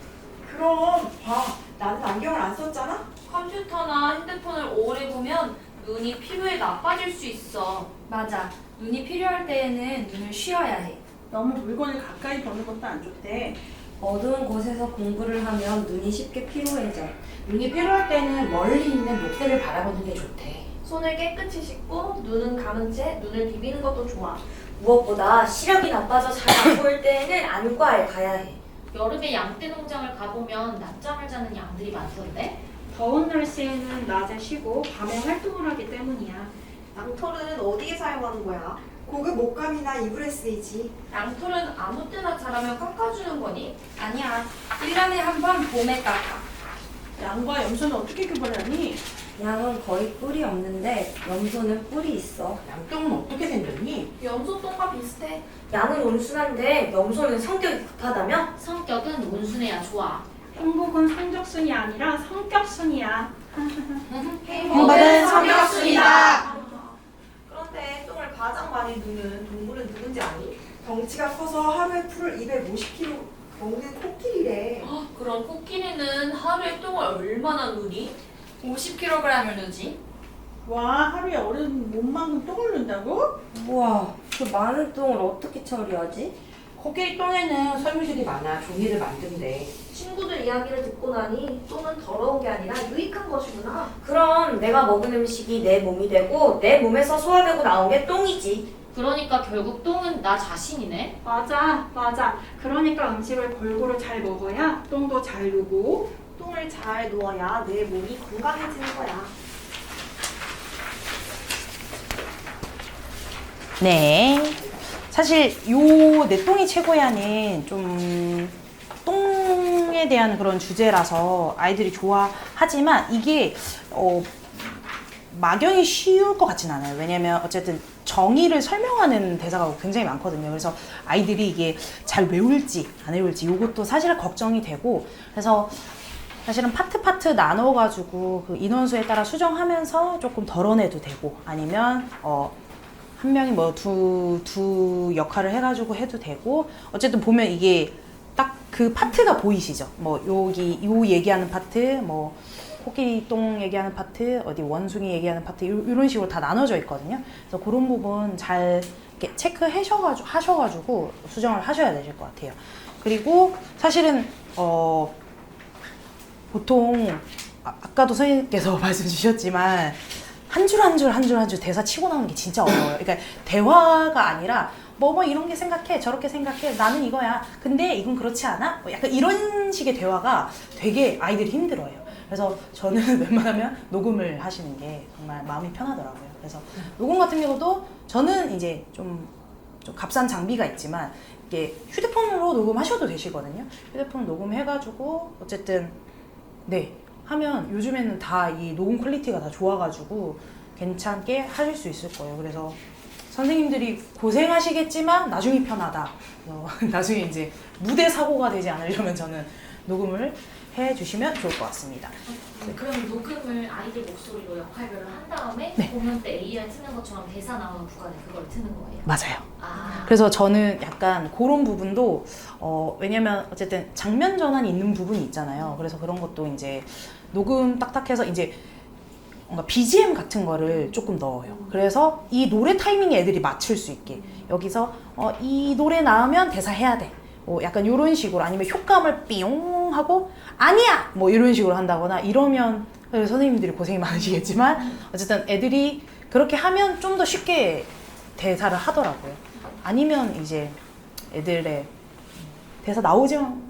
그럼 봐. 나는 안경을 안 썼잖아? 컴퓨터나 핸드폰을 오래 보면 눈이 피로에 나빠질 수 있어. 맞아. 눈이 필요할 때에는 눈을 쉬어야 해. 너무 물건을 가까이 보는 것도 안 좋대. 어두운 곳에서 공부를 하면 눈이 쉽게 피로해져. 눈이 필요할 때는 멀리 있는 녹색을 바라보는 게 좋대. 손을 깨끗이 씻고 눈은 감은 채 눈을 비비는 것도 좋아. 무엇보다 시력이 나빠져 잘 안 보일 때에는 안과에 가야 해. 여름에 양떼 농장을 가보면 낮잠을 자는 양들이 많던데? 더운 날씨에는 낮에 쉬고 밤에 활동을 하기 때문이야. 양털은 어디에 사용하는 거야? 고급 목감이나 이불에 쓰이지. 양털은 아무 때나 자라면 깎아주는 거니? 아니야. 1년에 한 번 봄에 깎아. 양과 염소는 어떻게 구분하니? 양은 거의 뿔이 없는데 염소는 뿔이 있어. 양똥은 어떻게 생겼니? 염소똥과 비슷해. 양은 온순한데 염소는 성격이 급하다며? 성격은 온순해야 좋아. 행복은 성적순이 아니라 성격순이야. 행복은 성격순이다. 그런데 똥을 가장 많이 누는 동물은 누군지 아니? 덩치가 커서 하루에 풀을 250kg 먹는 코끼리래. 그럼 코끼리는 하루에 똥을 얼마나 누니? 50kg을 누지. 와, 하루에 어른 몸만큼 똥을 넣는다고? 우와, 그 많은 똥을 어떻게 처리하지? 코끼리 똥에는 섬유질이 많아 종이를 만든대. 친구들 이야기를 듣고 나니 똥은 더러운 게 아니라 유익한 것이구나. 그럼 내가 먹은 음식이 내 몸이 되고 내 몸에서 소화되고 나온 게 똥이지. 그러니까 결국 똥은 나 자신이네? 맞아. 그러니까 음식을 골고루 잘 먹어야 똥도 잘 누고. 똥을 잘 누워야 내 몸이 건강해지는 거야. 네. 사실 요 내 똥이 최고야는 좀 똥에 대한 그런 주제라서 아이들이 좋아하지만 이게 막연히 쉬울 것 같진 않아요. 왜냐면 어쨌든 정의를 설명하는 대사가 굉장히 많거든요. 그래서 아이들이 이게 잘 외울지 안 외울지 이것도 사실 걱정이 되고, 그래서 사실은 파트 나눠가지고 그 인원수에 따라 수정하면서 조금 덜어내도 되고, 아니면 한 명이 뭐 두 역할을 해가지고 해도 되고, 어쨌든 보면 이게 딱 그 파트가 보이시죠? 뭐 여기 요 얘기하는 파트, 뭐 코끼리 똥 얘기하는 파트, 어디 원숭이 얘기하는 파트, 이런 식으로 다 나눠져 있거든요. 그래서 그런 부분 잘 이렇게 하셔가지고 수정을 하셔야 되실 것 같아요. 그리고 사실은 보통 아까도 선생님께서 말씀 주셨지만 한 줄 한 줄 대사 치고 나오는 게 진짜 어려워요. 그러니까 대화가 아니라 뭐 이런 게 생각해, 저렇게 생각해, 나는 이거야, 근데 이건 그렇지 않아? 뭐 약간 이런 식의 대화가 되게 아이들이 힘들어요. 그래서 저는 웬만하면 녹음을 하시는 게 정말 마음이 편하더라고요. 그래서 녹음 같은 경우도 저는 이제 좀 값싼 장비가 있지만 이게 휴대폰으로 녹음하셔도 되시거든요. 휴대폰 녹음해가지고 어쨌든 네 하면 요즘에는 다 이 녹음 퀄리티가 다 좋아가지고 괜찮게 하실 수 있을 거예요. 그래서 선생님들이 고생하시겠지만 나중이 편하다. 나중에 이제 무대 사고가 되지 않으려면 저는 녹음을 해주시면 좋을 것 같습니다. 그럼 녹음을 아이들 목소리로 역할별로 한 다음에 네. 공연 때 AR 트는 것처럼 대사 나오는 구간에 그걸 트는 거예요? 맞아요. 아, 그래서 저는 약간 그런 부분도 왜냐면 어쨌든 장면 전환이 있는 부분이 있잖아요. 그래서 그런 것도 이제 녹음 딱딱해서 이제 뭔가 BGM 같은 거를 조금 넣어요. 그래서 이 노래 타이밍에 애들이 맞출 수 있게 여기서 이 노래 나오면 대사 해야 돼. 약간 이런 식으로, 아니면 효과음을 삐용 하고 아니야 뭐 이런 식으로 한다거나 이러면 선생님들이 고생이 많으시겠지만 어쨌든 애들이 그렇게 하면 좀 더 쉽게 대사를 하더라고요. 아니면 이제 애들의 대사 나오지만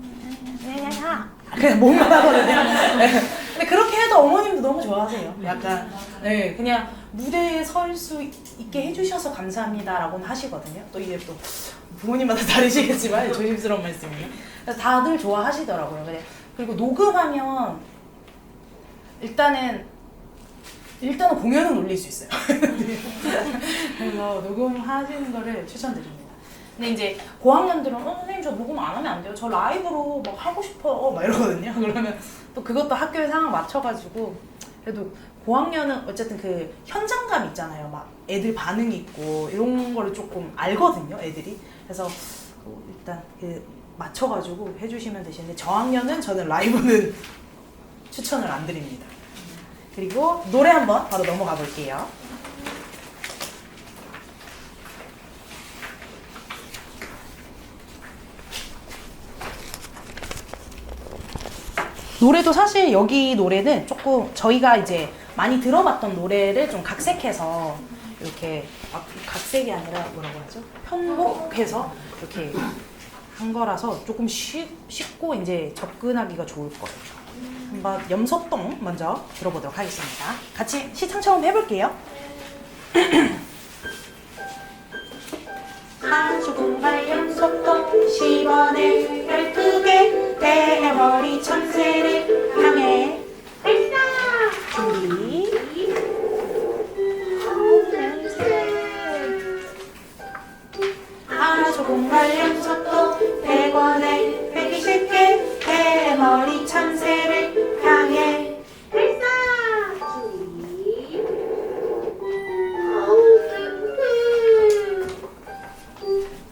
그냥 몸만 하거든요. 네. 근데 그렇게 해도 어머님도 너무 좋아하세요. 약간 네, 그냥 무대에 설 수 있게 해주셔서 감사합니다라고는 하시거든요. 또 이게 또 부모님마다 다르시겠지만 조심스러운 말씀이에요. 그래서 다들 좋아하시더라고요. 그리고 녹음하면 일단은 공연은 올릴 수 있어요. 그래서 녹음하시는 거를 추천드립니다. 근데 이제 고학년들은 선생님 저 녹음 안 하면 안 돼요. 저 라이브로 막 하고 싶어요. 막 이러거든요. 그러면 또 그것도 학교의 상황 맞춰가지고, 그래도 고학년은 어쨌든 그 현장감 있잖아요. 막 애들 반응 있고 이런 거를 조금 알거든요. 애들이. 그래서 일단 그 맞춰가지고 해주시면 되시는데, 저학년은 저는 라이브는 추천을 안 드립니다. 그리고 노래 한번 바로 넘어가 볼게요. 노래도 사실 여기 노래는 조금 저희가 이제 많이 들어봤던 노래를 좀 각색해서 이렇게 각색이 아니라 뭐라고 하죠? 편곡해서 이렇게 한 거라서 조금 쉽고 이제 접근하기가 좋을 거예요. 한번 염소똥 먼저 들어보도록 하겠습니다. 같이 시청 처음 해볼게요. 한수군발 염소똥 10원에 12개 대머리 참새를 향해 준비 한수군발 염소똥 100원에 120개 대머리 참새를 향해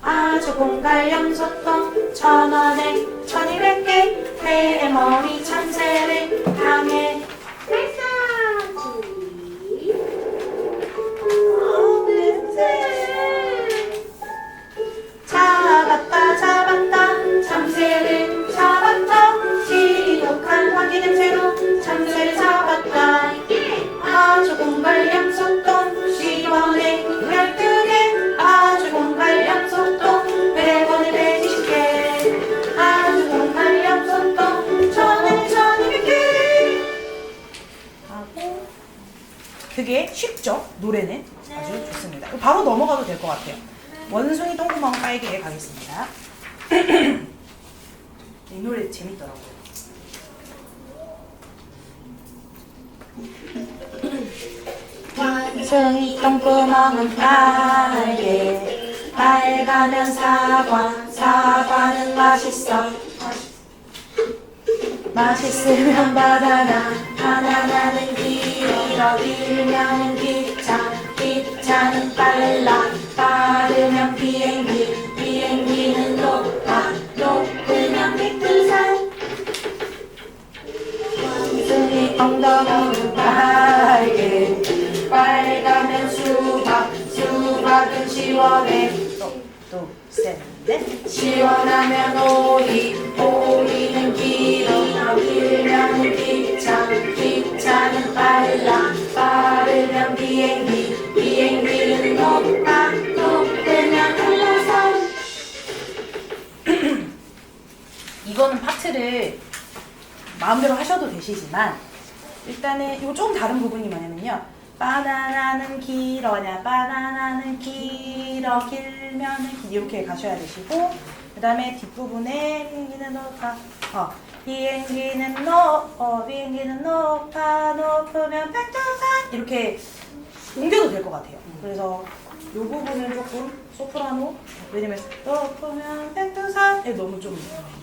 아주 공갈 염소똥 1000원에 1200개 대머리 참새를 향해 잡았다 잡았다 참새를 잡았다 지독한 화기 냄새로 참새를 잡았다 아주 공갈 염소똥 10원에 12개 아주 공갈 염소똥 100원에 120개 아주 공갈 염소똥 1000원에 1200개 하고 되게 쉽죠? 노래는 아주 좋습니다. 바로 넘어가도 될 것 같아요. 원숭이 똥구멍 빨기에 가겠습니다. 이 노래 재밌더라고요. 원숭이 똥구멍은 빨개 빨가면 사과 사과는 맛있어 맛있으면 바나나 바나나는 길어 길면은 기차 기차는 빨라 빠르면 비행기 비행기는 높아 높으면 백두산 원숭이 엉덩이는 빨개 빨가면 수박 수박은 시원해 또 셋넷 시원하면 오이 오이는 길어 길면은 기차 기차는 빨라 빠르면 비행기 비행기는 높아 높으면 한라산 이거는 파트를 마음대로 하셔도 되시지만 일단은 이거 조금 다른 부분이 뭐냐면요 바나나는 길어냐 바나나는 길어 길면은 이렇게 가셔야 되시고 그 다음에 뒷부분에 비행기는 높아 비행기는 비행기는 높아 높으면 백두산 이렇게 옮겨도 될 것 같아요. 그래서 이 부분은 조금 소프라노 왜냐면 높으면 백두산에 너무 좀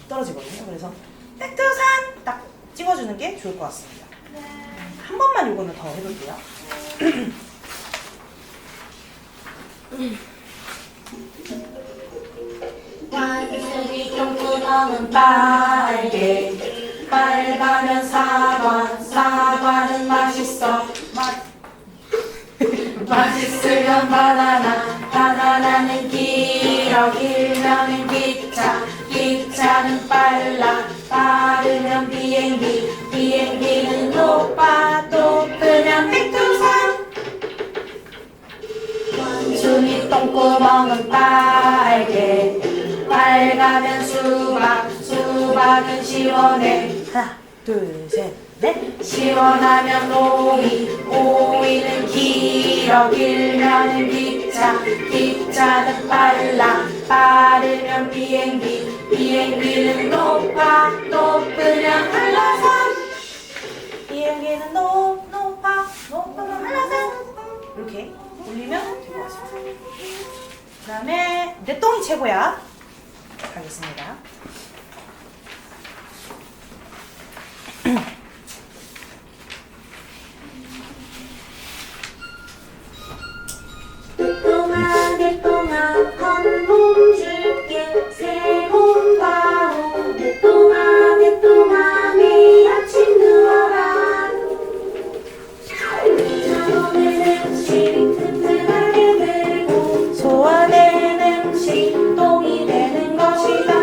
떨어지거든요. 그래서 백두산 딱 찍어주는 게 좋을 것 같습니다. 한 번만 이거는 더 해볼게요. 원숭이 똥구멍은 빨개 빨가면 사과 사과는 맛있어 맛있으면 바나나 바나나는 길어 길면은 기차 기차는 빨라 빠르면 비행기 비행기는 높아 높으면 백두산 원숭이 똥구멍은 빨개 빨가면 수박 수박은 시원해 하나 둘 셋 넷 시원하면 오이 오이는 길어 길면은 기차 기차는 빨라 빠르면 비행기 비행기는 높아 높으면 한라산 비행기는 높아 높으면 한라산 이렇게 올리면 될 것 같습니다. 그 다음에 내 똥이 최고야 가겠습니다. 내 똥아 한몸 줄게 새로운 바로 내 똥아 내 아침 누워라 자동의 음식 튼튼하게 들고 소화되는 음식 똥이 되는 것이다.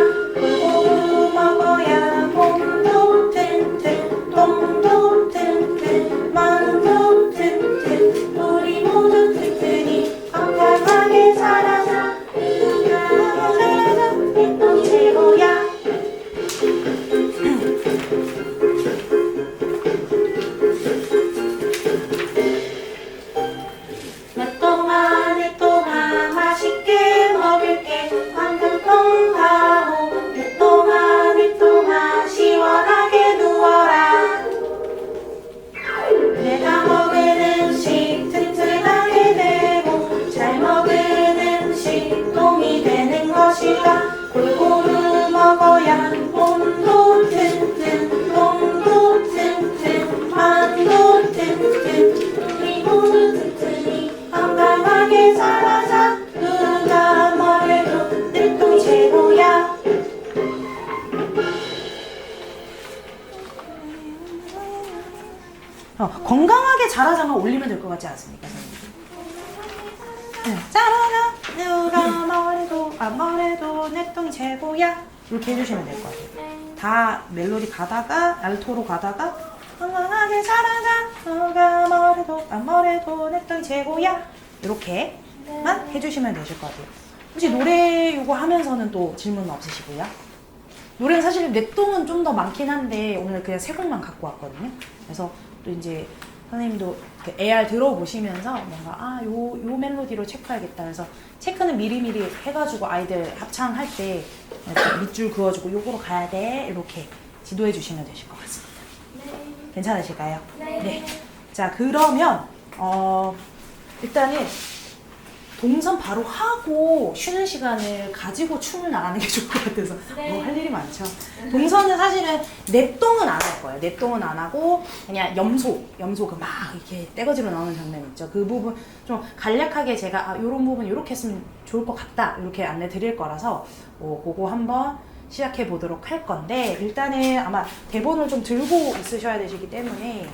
건강하게 자라장을 올리면 될 것 같지 않습니까? 네. 자라자 누가 뭐래도 뭐래도 내 똥이 최고야 이렇게 해주시면 될 것 같아요. 다 멜로디 가다가 알토로 가다가 건강하게 자라자 누가 뭐래도 내 똥이 최고야 이렇게만 해주시면 되실 것 같아요. 혹시 노래 이거 하면서는 또 질문 없으시고요? 노래는 사실 내 똥은 좀 더 많긴 한데 오늘 그냥 세 곡만 갖고 왔거든요. 그래서 또 이제 선생님도 그 AR 들어보시면서 뭔가 요 멜로디로 체크하겠다. 그래서 체크는 미리미리 해가지고 아이들 합창할 때 이렇게 밑줄 그어주고 요거로 가야 돼 이렇게 지도해 주시면 되실 것 같습니다. 괜찮으실까요? 네. 자 그러면 일단은 동선 바로 하고 쉬는 시간을 가지고 춤을 나가는 게 좋을 것 같아서 뭐 할 일이 많죠. 동선은 사실은 냅동은 안 할 거예요. 냅동은 안 하고 그냥 염소 그 막 이렇게 떼거지로 나오는 장면 있죠. 그 부분 좀 간략하게 제가 이런 부분 이렇게 했으면 좋을 것 같다 이렇게 안내 드릴 거라서 그거 한번 시작해 보도록 할 건데 일단은 아마 대본을 좀 들고 있으셔야 되시기 때문에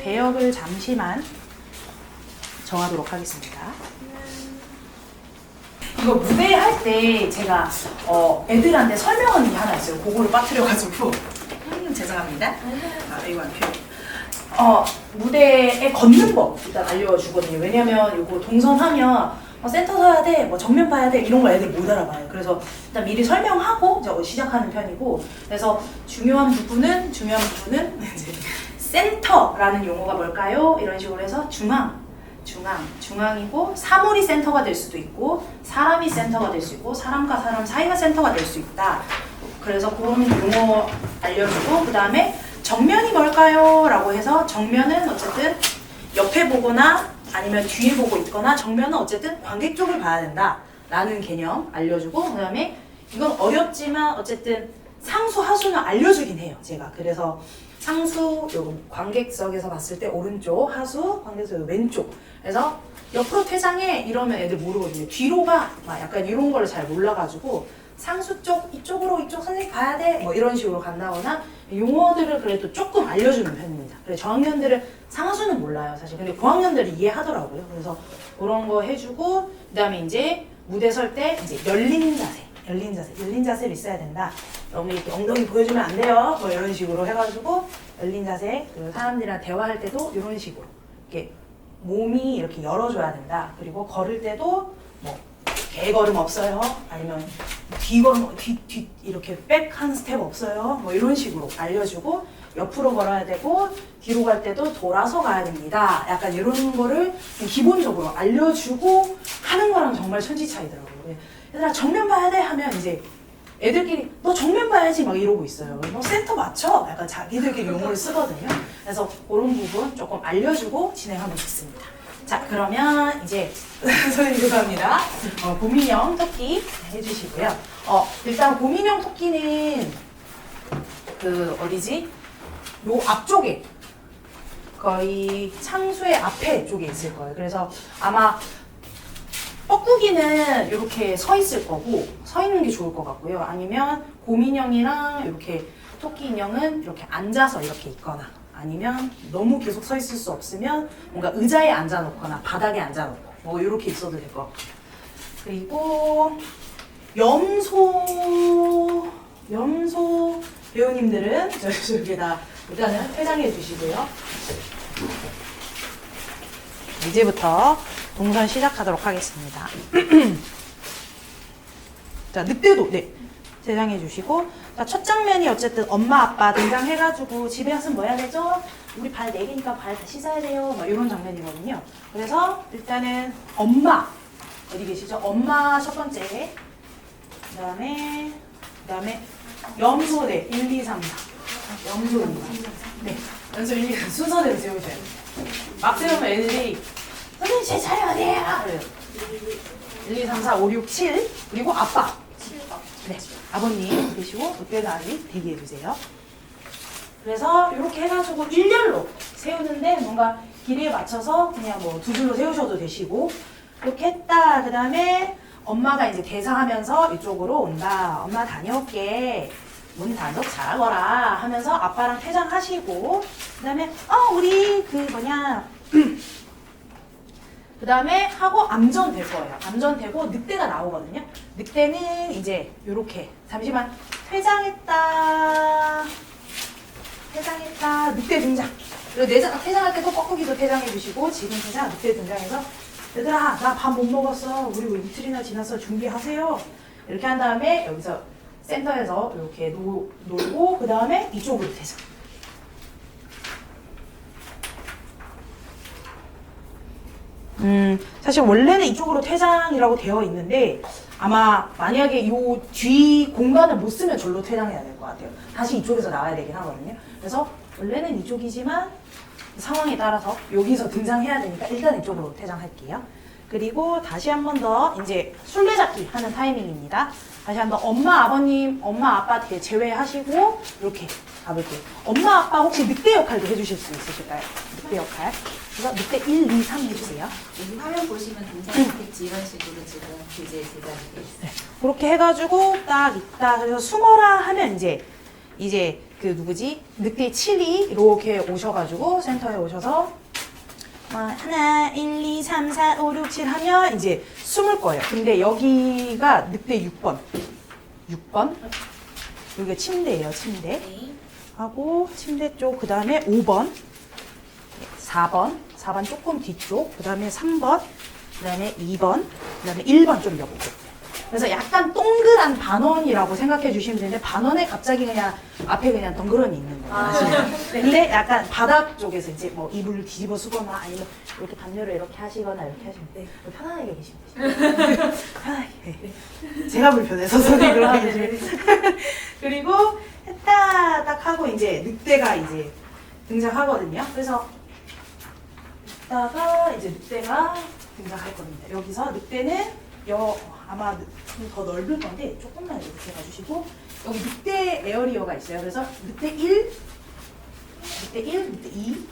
배역을 잠시만 정하도록 하겠습니다. 이거 무대 할 때 제가 애들한테 설명하는 게 하나 있어요. 그거를 빠뜨려가지고 죄송합니다. 이거 안 필요. 무대에 걷는 법 일단 알려주거든요. 왜냐면 이거 동선하면 센터 서야 돼, 뭐 정면 봐야 돼 이런 거 애들 못 알아봐요. 그래서 일단 미리 설명하고 이제 시작하는 편이고 그래서 중요한 부분은 이제 센터라는 용어가 뭘까요? 이런 식으로 해서 중앙이고 사물이 센터가 될 수도 있고 사람이 센터가 될 수 있고 사람과 사람 사이가 센터가 될 수 있다. 그래서 그런 용어 알려주고 그 다음에 정면이 뭘까요? 라고 해서 정면은 어쨌든 옆에 보거나 아니면 뒤에 보고 있거나 정면은 어쨌든 관객 쪽을 봐야 된다 라는 개념 알려주고 그 다음에 이건 어렵지만 어쨌든 상수 하수는 알려주긴 해요 제가. 그래서 상수 요 관객석에서 봤을 때 오른쪽 하수 관객석 왼쪽 그래서 옆으로 퇴장해 이러면 애들 모르거든요. 뒤로 가 막 약간 이런 거를 잘 몰라가지고 상수 쪽 이쪽으로 이쪽 선생님 가야 돼 뭐 이런 식으로 간다거나 용어들을 그래도 조금 알려주는 편입니다. 그래서 저학년들은 상하수는 몰라요 사실. 근데 고학년들은 이해하더라고요. 그래서 그런 거 해주고 그 다음에 이제 무대 설 때 이제 열린 자세로 있어야 된다. 너무 이렇게 엉덩이 보여주면 안 돼요. 뭐 이런 식으로 해가지고 열린 자세. 그리고 사람들이랑 대화할 때도 이런 식으로 이렇게 몸이 이렇게 열어줘야 된다. 그리고 걸을 때도 뭐 개걸음 없어요. 아니면 뒤걸음 뒤 이렇게 백 한 스텝 없어요. 뭐 이런 식으로 알려주고 옆으로 걸어야 되고 뒤로 갈 때도 돌아서 가야 됩니다. 약간 이런 거를 기본적으로 알려주고 하는 거랑 정말 천지 차이더라고요. 얘들아 정면 봐야 돼 하면 이제 애들끼리 너 정면 봐야지 막 이러고 있어요. 너 센터 맞춰? 약간 자기들끼리 용어를 쓰거든요. 그래서 그런 부분 조금 알려주고 진행하고 싶습니다. 자 그러면 이제 선생님 죄송합니다. 고민형 토끼 해주시고요. 일단 고민형 토끼는 그 어디지? 요 앞쪽에 거의 창수의 앞에 쪽에 있을 거예요. 그래서 아마 뻐꾸기는 이렇게 서 있을 거고 서 있는 게 좋을 것 같고요. 아니면 곰인형이랑 이렇게 토끼 인형은 이렇게 앉아서 이렇게 있거나 아니면 너무 계속 서 있을 수 없으면 뭔가 의자에 앉아놓거나 바닥에 앉아놓고 뭐 이렇게 있어도 될 것 같고요. 그리고 염소 배우님들은 저기다 일단은 퇴장해 주시고요. 이제부터 동선 시작하도록 하겠습니다. 자, 늑대도 퇴장해 주시고 자, 첫 장면이 어쨌든 엄마 아빠 등장해가지고 집에 왔으면 뭐 해야 되죠? 우리 발 4개니까 발 다 씻어야 돼요. 막 이런 장면이거든요. 그래서 일단은 엄마 어디 계시죠? 엄마 첫 번째 그 다음에 염소 1, 2, 3, 4 염소입니다. 네, 염소 1, 2, 3 순서대로 세우셔야 돼요. 막 세우면 애들이 선생님 제 차례 어디에요? 그래요. 1, 2, 3, 4, 5, 6, 7 그리고 아빠 네, 아버님 계시고 늑대는 아직 대기해주세요. 그래서 이렇게 해가지고 일렬로 세우는데 뭔가 길이에 맞춰서 그냥 뭐 두 줄로 세우셔도 되시고 이렇게 했다. 그 다음에 엄마가 이제 대사하면서 이쪽으로 온다. 엄마 다녀올게. 문 단속 잘하거라 하면서 아빠랑 퇴장하시고 그다음에 우리 그 뭐냐 그다음에 하고 암전 될 거예요. 암전 되고 늑대가 나오거든요. 늑대는 이제 요렇게 잠시만 퇴장했다. 늑대 등장. 그리고 퇴장할 때 꼭 뻐꾸기도 퇴장해 주시고 지금 퇴장 늑대 등장해서 얘들아 나 밥 못 먹었어. 우리 이틀이나 지났어. 준비하세요. 이렇게 한 다음에 여기서 센터에서 이렇게 놀고 그 다음에 이쪽으로 퇴장. 사실 원래는 이쪽으로 퇴장이라고 되어 있는데 아마 만약에 이 뒤 공간을 못 쓰면 절로 퇴장해야 될 것 같아요. 다시 이쪽에서 나와야 되긴 하거든요. 그래서 원래는 이쪽이지만 상황에 따라서 여기서 등장해야 되니까 일단 이쪽으로 퇴장할게요. 그리고 다시 한 번 더 이제 술래잡기 하는 타이밍입니다. 다시 한 번 엄마 아빠 제외하시고 이렇게 가볼게요. 엄마 아빠 혹시 늑대 역할도 해주실 수 있으실까요? 늑대 역할. 그래서 늑대 1, 2, 3 해주세요. 여기 화면 보시면 등장했겠지 이런 식으로 지금 교재 제작이 돼 있어요. 네. 그렇게 해가지고 딱 있다. 그래서 숨어라 하면 이제 그 누구지? 늑대 7이 이렇게 오셔가지고 센터에 오셔서 하나, 1, 2, 3, 4, 5, 6, 7 하면 이제 숨을 거예요. 근데 여기가 늑대 6번. 6번. 여기가 침대예요, 침대. 하고 침대 쪽, 그 다음에 5번. 4번 조금 뒤쪽, 그 다음에 3번, 그 다음에 2번, 그 다음에 1번 좀 옆쪽. 그래서 약간 동그란 반원이라고 생각해 주시면 되는데 반원에 갑자기 그냥 앞에 그냥 덩그러니 있는 거예요. 근데 약간 바닥 쪽에서 이제 뭐 이불을 뒤집어 쓰거나 아니면 이렇게 반대로 이렇게 하시거나 이렇게 하시면 돼. 편안하게 계시면 되시면 편하게. 제가 불편해서 손이 그렇게 계시면 그리고 했다 딱 하고 이제 늑대가 이제 등장하거든요. 그래서 이따가 이제 늑대가 등장할 겁니다. 여기서 늑대는 아마 좀 더 넓을 건데 조금만 이렇게 가주시고 여기 늑대 에어리어가 있어요. 그래서 늑대 1, 늑대 2,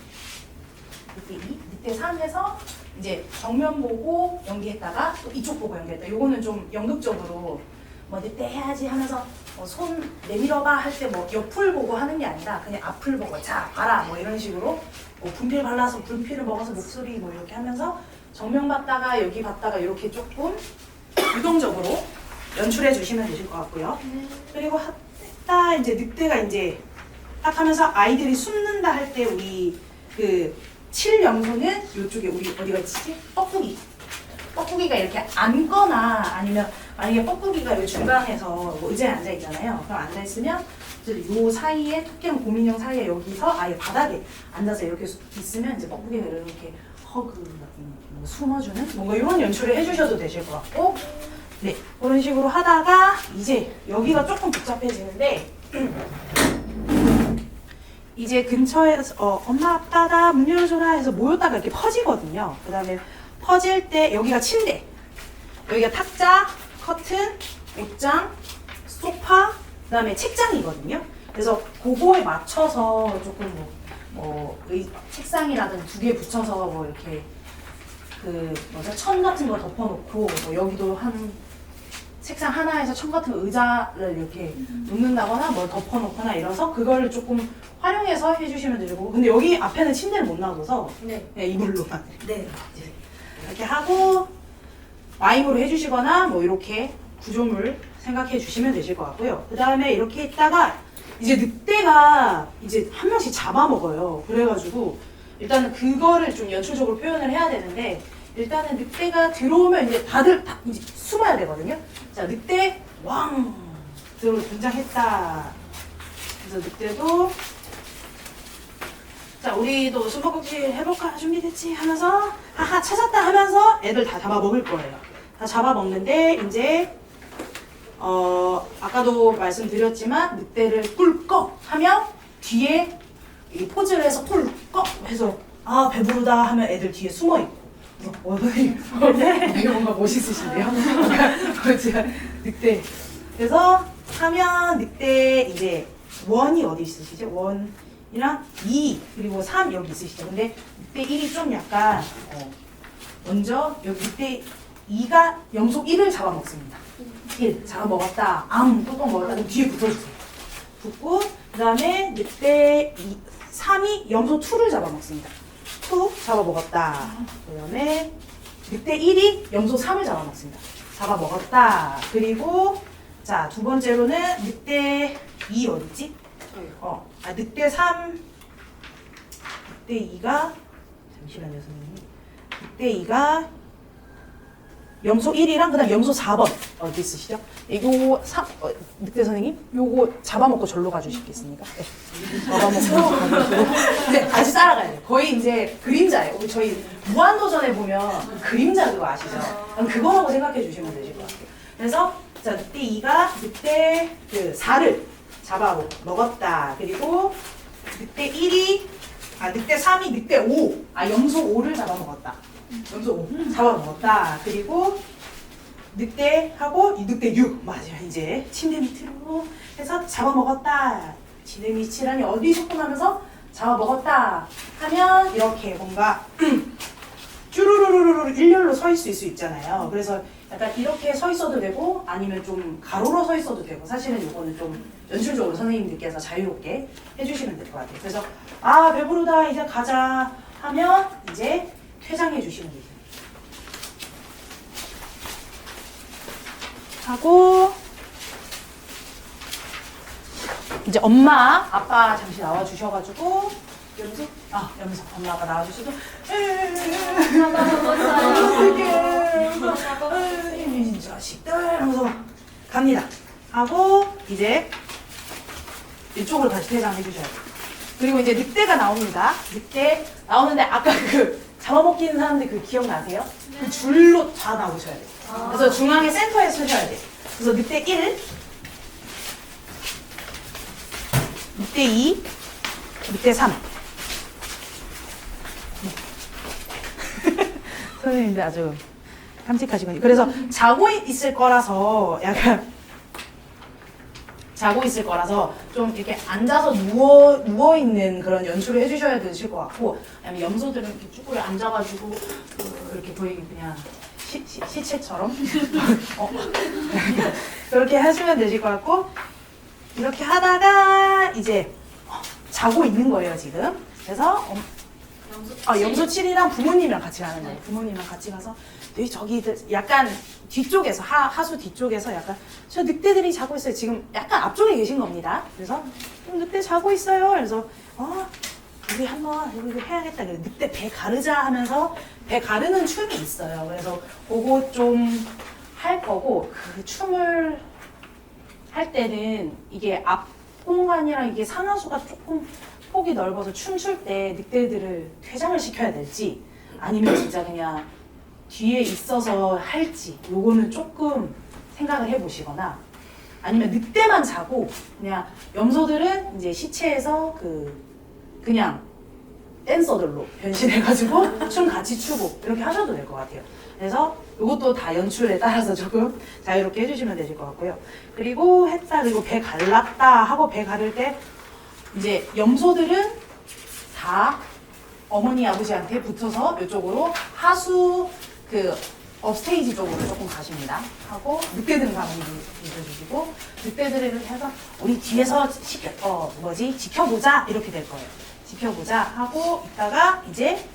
늑대 3 해서 이제 정면 보고 연기했다가 또 이쪽 보고 연기했다. 요거는 좀 연극적으로 뭐 늑대 해야지 하면서 손 내밀어봐 할 때 뭐 옆을 보고 하는 게 아니라 그냥 앞을 보고 자 봐라 뭐 이런 식으로 뭐 분필 발라서 분필을 먹어서 목소리 뭐 이렇게 하면서 정면 봤다가 여기 봤다가 이렇게 조금 유동적으로 연출해 주시면 되실 것 같고요. 그리고 했다 이제 늑대가 이제 딱 하면서 아이들이 숨는다 할 때 우리 그 7영소는 이쪽에 우리 어디가 있지? 뻐꾸기가 이렇게 앉거나 아니면 만약에 뻐꾸기가 여기 중간에서 뭐 의자에 앉아 있잖아요. 그럼 앉아 있으면 요 사이에 토끼랑 곰인형 사이에 여기서 아예 바닥에 앉아서 이렇게 있으면 이제 뻐꾸기가 이렇게 허그 같은 느낌으로 숨어주는 뭔가 이런 연출을 해주셔도 되실 것 같고 네 그런 식으로 하다가 이제 여기가 조금 복잡해지는데 이제 근처에서 엄마 아빠다 문 열어줘라 해서 모였다가 이렇게 퍼지거든요. 그 다음에 퍼질 때 여기가 침대, 여기가 탁자, 커튼, 옷장, 소파, 그 다음에 책장이거든요. 그래서 그거에 맞춰서 조금 책상이라든지 2개 붙여서 뭐 이렇게 천 같은 거 덮어놓고 뭐 여기도 한 책상 하나에서 천 같은 의자를 이렇게 놓는다거나 뭘 덮어놓거나 이래서 그걸 조금 활용해서 해주시면 되고 근데 여기 앞에는 침대를 못 놔둬서 네, 이불로만 이렇게 하고 마임으로 해주시거나 뭐 이렇게 구조물 생각해 주시면 되실 것 같고요. 그 다음에 이렇게 있다가 이제 늑대가 이제 한 명씩 잡아먹어요. 그래가지고 일단은 그거를 좀 연출적으로 표현을 해야 되는데 일단은 늑대가 들어오면 이제 다들 이제 숨어야 되거든요. 자, 늑대 왕 등장했다. 그래서 늑대도 자, 우리도 숨바꼭질 해볼까? 준비됐지? 하면서 하하 찾았다 하면서 애들 다 잡아먹을 거예요. 다 잡아먹는데 이제 아까도 말씀드렸지만 늑대를 꿀꺽 하면 뒤에 이 포즈를 해서 꿀꺽 해서 아 배부르다 하면 애들 뒤에 숨어있고 되게 뭔가 멋있으신데요? 제가 늑대 그래서 하면 늑대 이제 원이 어디 있으시죠? 원이랑 2 그리고 3 여기 있으시죠? 근데 늑대 1이 좀 약간 먼저 여기 늑대 2가 영속 1을 잡아먹습니다. 1 잡아먹었다 앙 뚜껑 먹었다 그럼 뒤에 붙어주세요. 붙고 그 다음에 늑대 3이 염소 2를 잡아먹습니다. 2 잡아먹었다. 그 다음에 늑대 1이 염소 3을 잡아먹습니다. 잡아먹었다. 그리고 자, 두 번째로는 늑대 2 어딨지? 늑대 3, 늑대 2가 잠시만요, 선생님. 늑대 2가 염소 1이랑 그다음 염소 4번 어디 있으시죠? 이거 늑대 선생님, 요거 잡아먹고 절로 가주시겠습니까? 네. 잡아먹고 가주시고, 네, 같이 따라가야 돼요. 거의 이제 그림자예요. 우리 저희 무한도전에 보면 그 그림자 그거 아시죠? 그거라고 생각해 주시면 되실 것 같아요. 그래서 자, 늑대 2가 늑대 4를 잡아먹었다. 그리고 늑대 1이 늑대 3이 늑대 5, 염소 5를 잡아먹었다. 염소 5 잡아먹었다. 그리고 늑대하고 늑대 6 맞아요. 이제 침대 밑으로 해서 잡아먹었다. 침대 밑이라니 어디 소통하면서 잡아먹었다 하면 이렇게 뭔가 쭈루루루루 일렬로 서 있을 수 있잖아요. 그래서 약간 이렇게 서 있어도 되고 아니면 좀 가로로 서 있어도 되고, 사실은 이거는 좀 연출적으로 선생님들께서 자유롭게 해주시면 될 것 같아요. 그래서 배부르다 이제 가자 하면 이제 퇴장해 주시면 돼요. 하고 이제 엄마, 아빠 잠시 나와 주셔가지고 염소? 염소 엄마 아빠 나와 주셔도 이 자식들 하면서 갑니다. 하고 이제 이쪽으로 다시 퇴장해 주셔야 돼요. 그리고 이제 늑대가 나옵니다. 늑대 나오는데 아까 그 잡아먹히는 사람들 그 기억나세요? 그 줄로 다 나오셔야 돼요. 그래서 중앙에 센터에 서셔야 돼요. 그래서 늑대 1, 늑대 2, 늑대 3. 선생님들 아주 깜찍하시군요. 그래서 자고 있을 거라서 약간 자고 있을 거라서 좀 이렇게 앉아서 누워 있는 그런 연출을 해주셔야 되실 것 같고, 아니면 염소들은 이렇게 쭈꾸리 앉아가지고 이렇게 거의 그냥 시체처럼 그렇게 하시면 되실 것 같고, 이렇게 하다가 이제 자고 있는 거예요 지금. 그래서 염소 7이랑 부모님이랑 같이 가는 거예요. 부모님이랑 같이 가서 저기 약간 뒤쪽에서 하수 뒤쪽에서 약간 저 늑대들이 자고 있어요. 지금 약간 앞쪽에 계신 겁니다. 그래서 늑대 자고 있어요. 그래서 우리 한번 이거 해야겠다. 그래서 늑대 배 가르자 하면서 배 가르는 춤이 있어요. 그래서 그거 좀 할 거고, 그 춤을 할 때는 이게 앞 공간이랑 이게 상하수가 조금 폭이 넓어서 춤출 때 늑대들을 퇴장을 시켜야 될지 아니면 진짜 그냥 뒤에 있어서 할지, 요거는 조금 생각을 해보시거나, 아니면 늑대만 자고 그냥 염소들은 이제 시체에서 그냥 댄서들로 변신해가지고 춤 같이 추고 이렇게 하셔도 될 것 같아요. 그래서 이것도 다 연출에 따라서 조금 자유롭게 해주시면 되실 것 같고요. 그리고 했다, 그리고 배 갈랐다 하고 배 가를 때 이제 염소들은 다 어머니 아버지한테 붙어서 이쪽으로 하수 업스테이지 쪽으로 조금 가십니다. 하고 늑대들은 가만히 있어주시고, 늑대들을 이렇게 해서 우리 뒤에서 지켜보자 이렇게 될 거예요. 지켜보자 하고 있다가 이제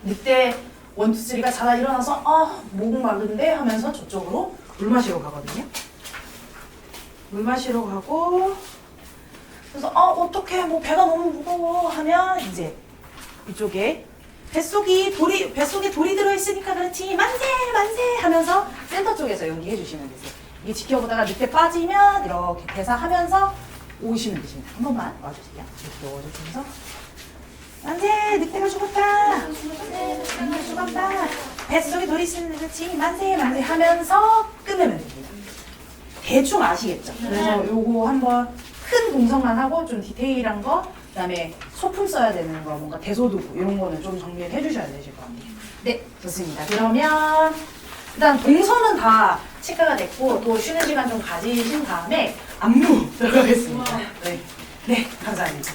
늑대 1, 2, 3가 자다 일어나서 목 마른데 하면서 저쪽으로 물 마시러 가거든요. 물 마시러 가고, 그래서 어떡해 뭐 배가 너무 무거워 하면 이제 이쪽에 뱃속에 돌이 들어있으니까 그렇지 만세 만세 하면서 센터 쪽에서 연기해 주시면 되세요. 이게 지켜보다가 늑대 빠지면 이렇게 대사하면서 오시면 되십니다. 한 번만 와주세요. 이렇게 넣어주시면서 만세 늑대가 죽었다. 늑대가 죽었다. 뱃속에 돌이 있으면 그렇지 만세 만세 하면서 끝내면 됩니다. 대충 아시겠죠? 그래서 요거 한번 큰 동성만 하고 좀 디테일한 거, 그다음에 소품 써야 되는 거, 뭔가 대소도구 이런 거는 좀 정리를 해주셔야 되실 것 같아요. 네, 좋습니다. 그러면 일단 동선은 다 체크가 됐고, 또 쉬는 시간 좀 가지신 다음에 안무 들어가겠습니다. 네, 감사합니다.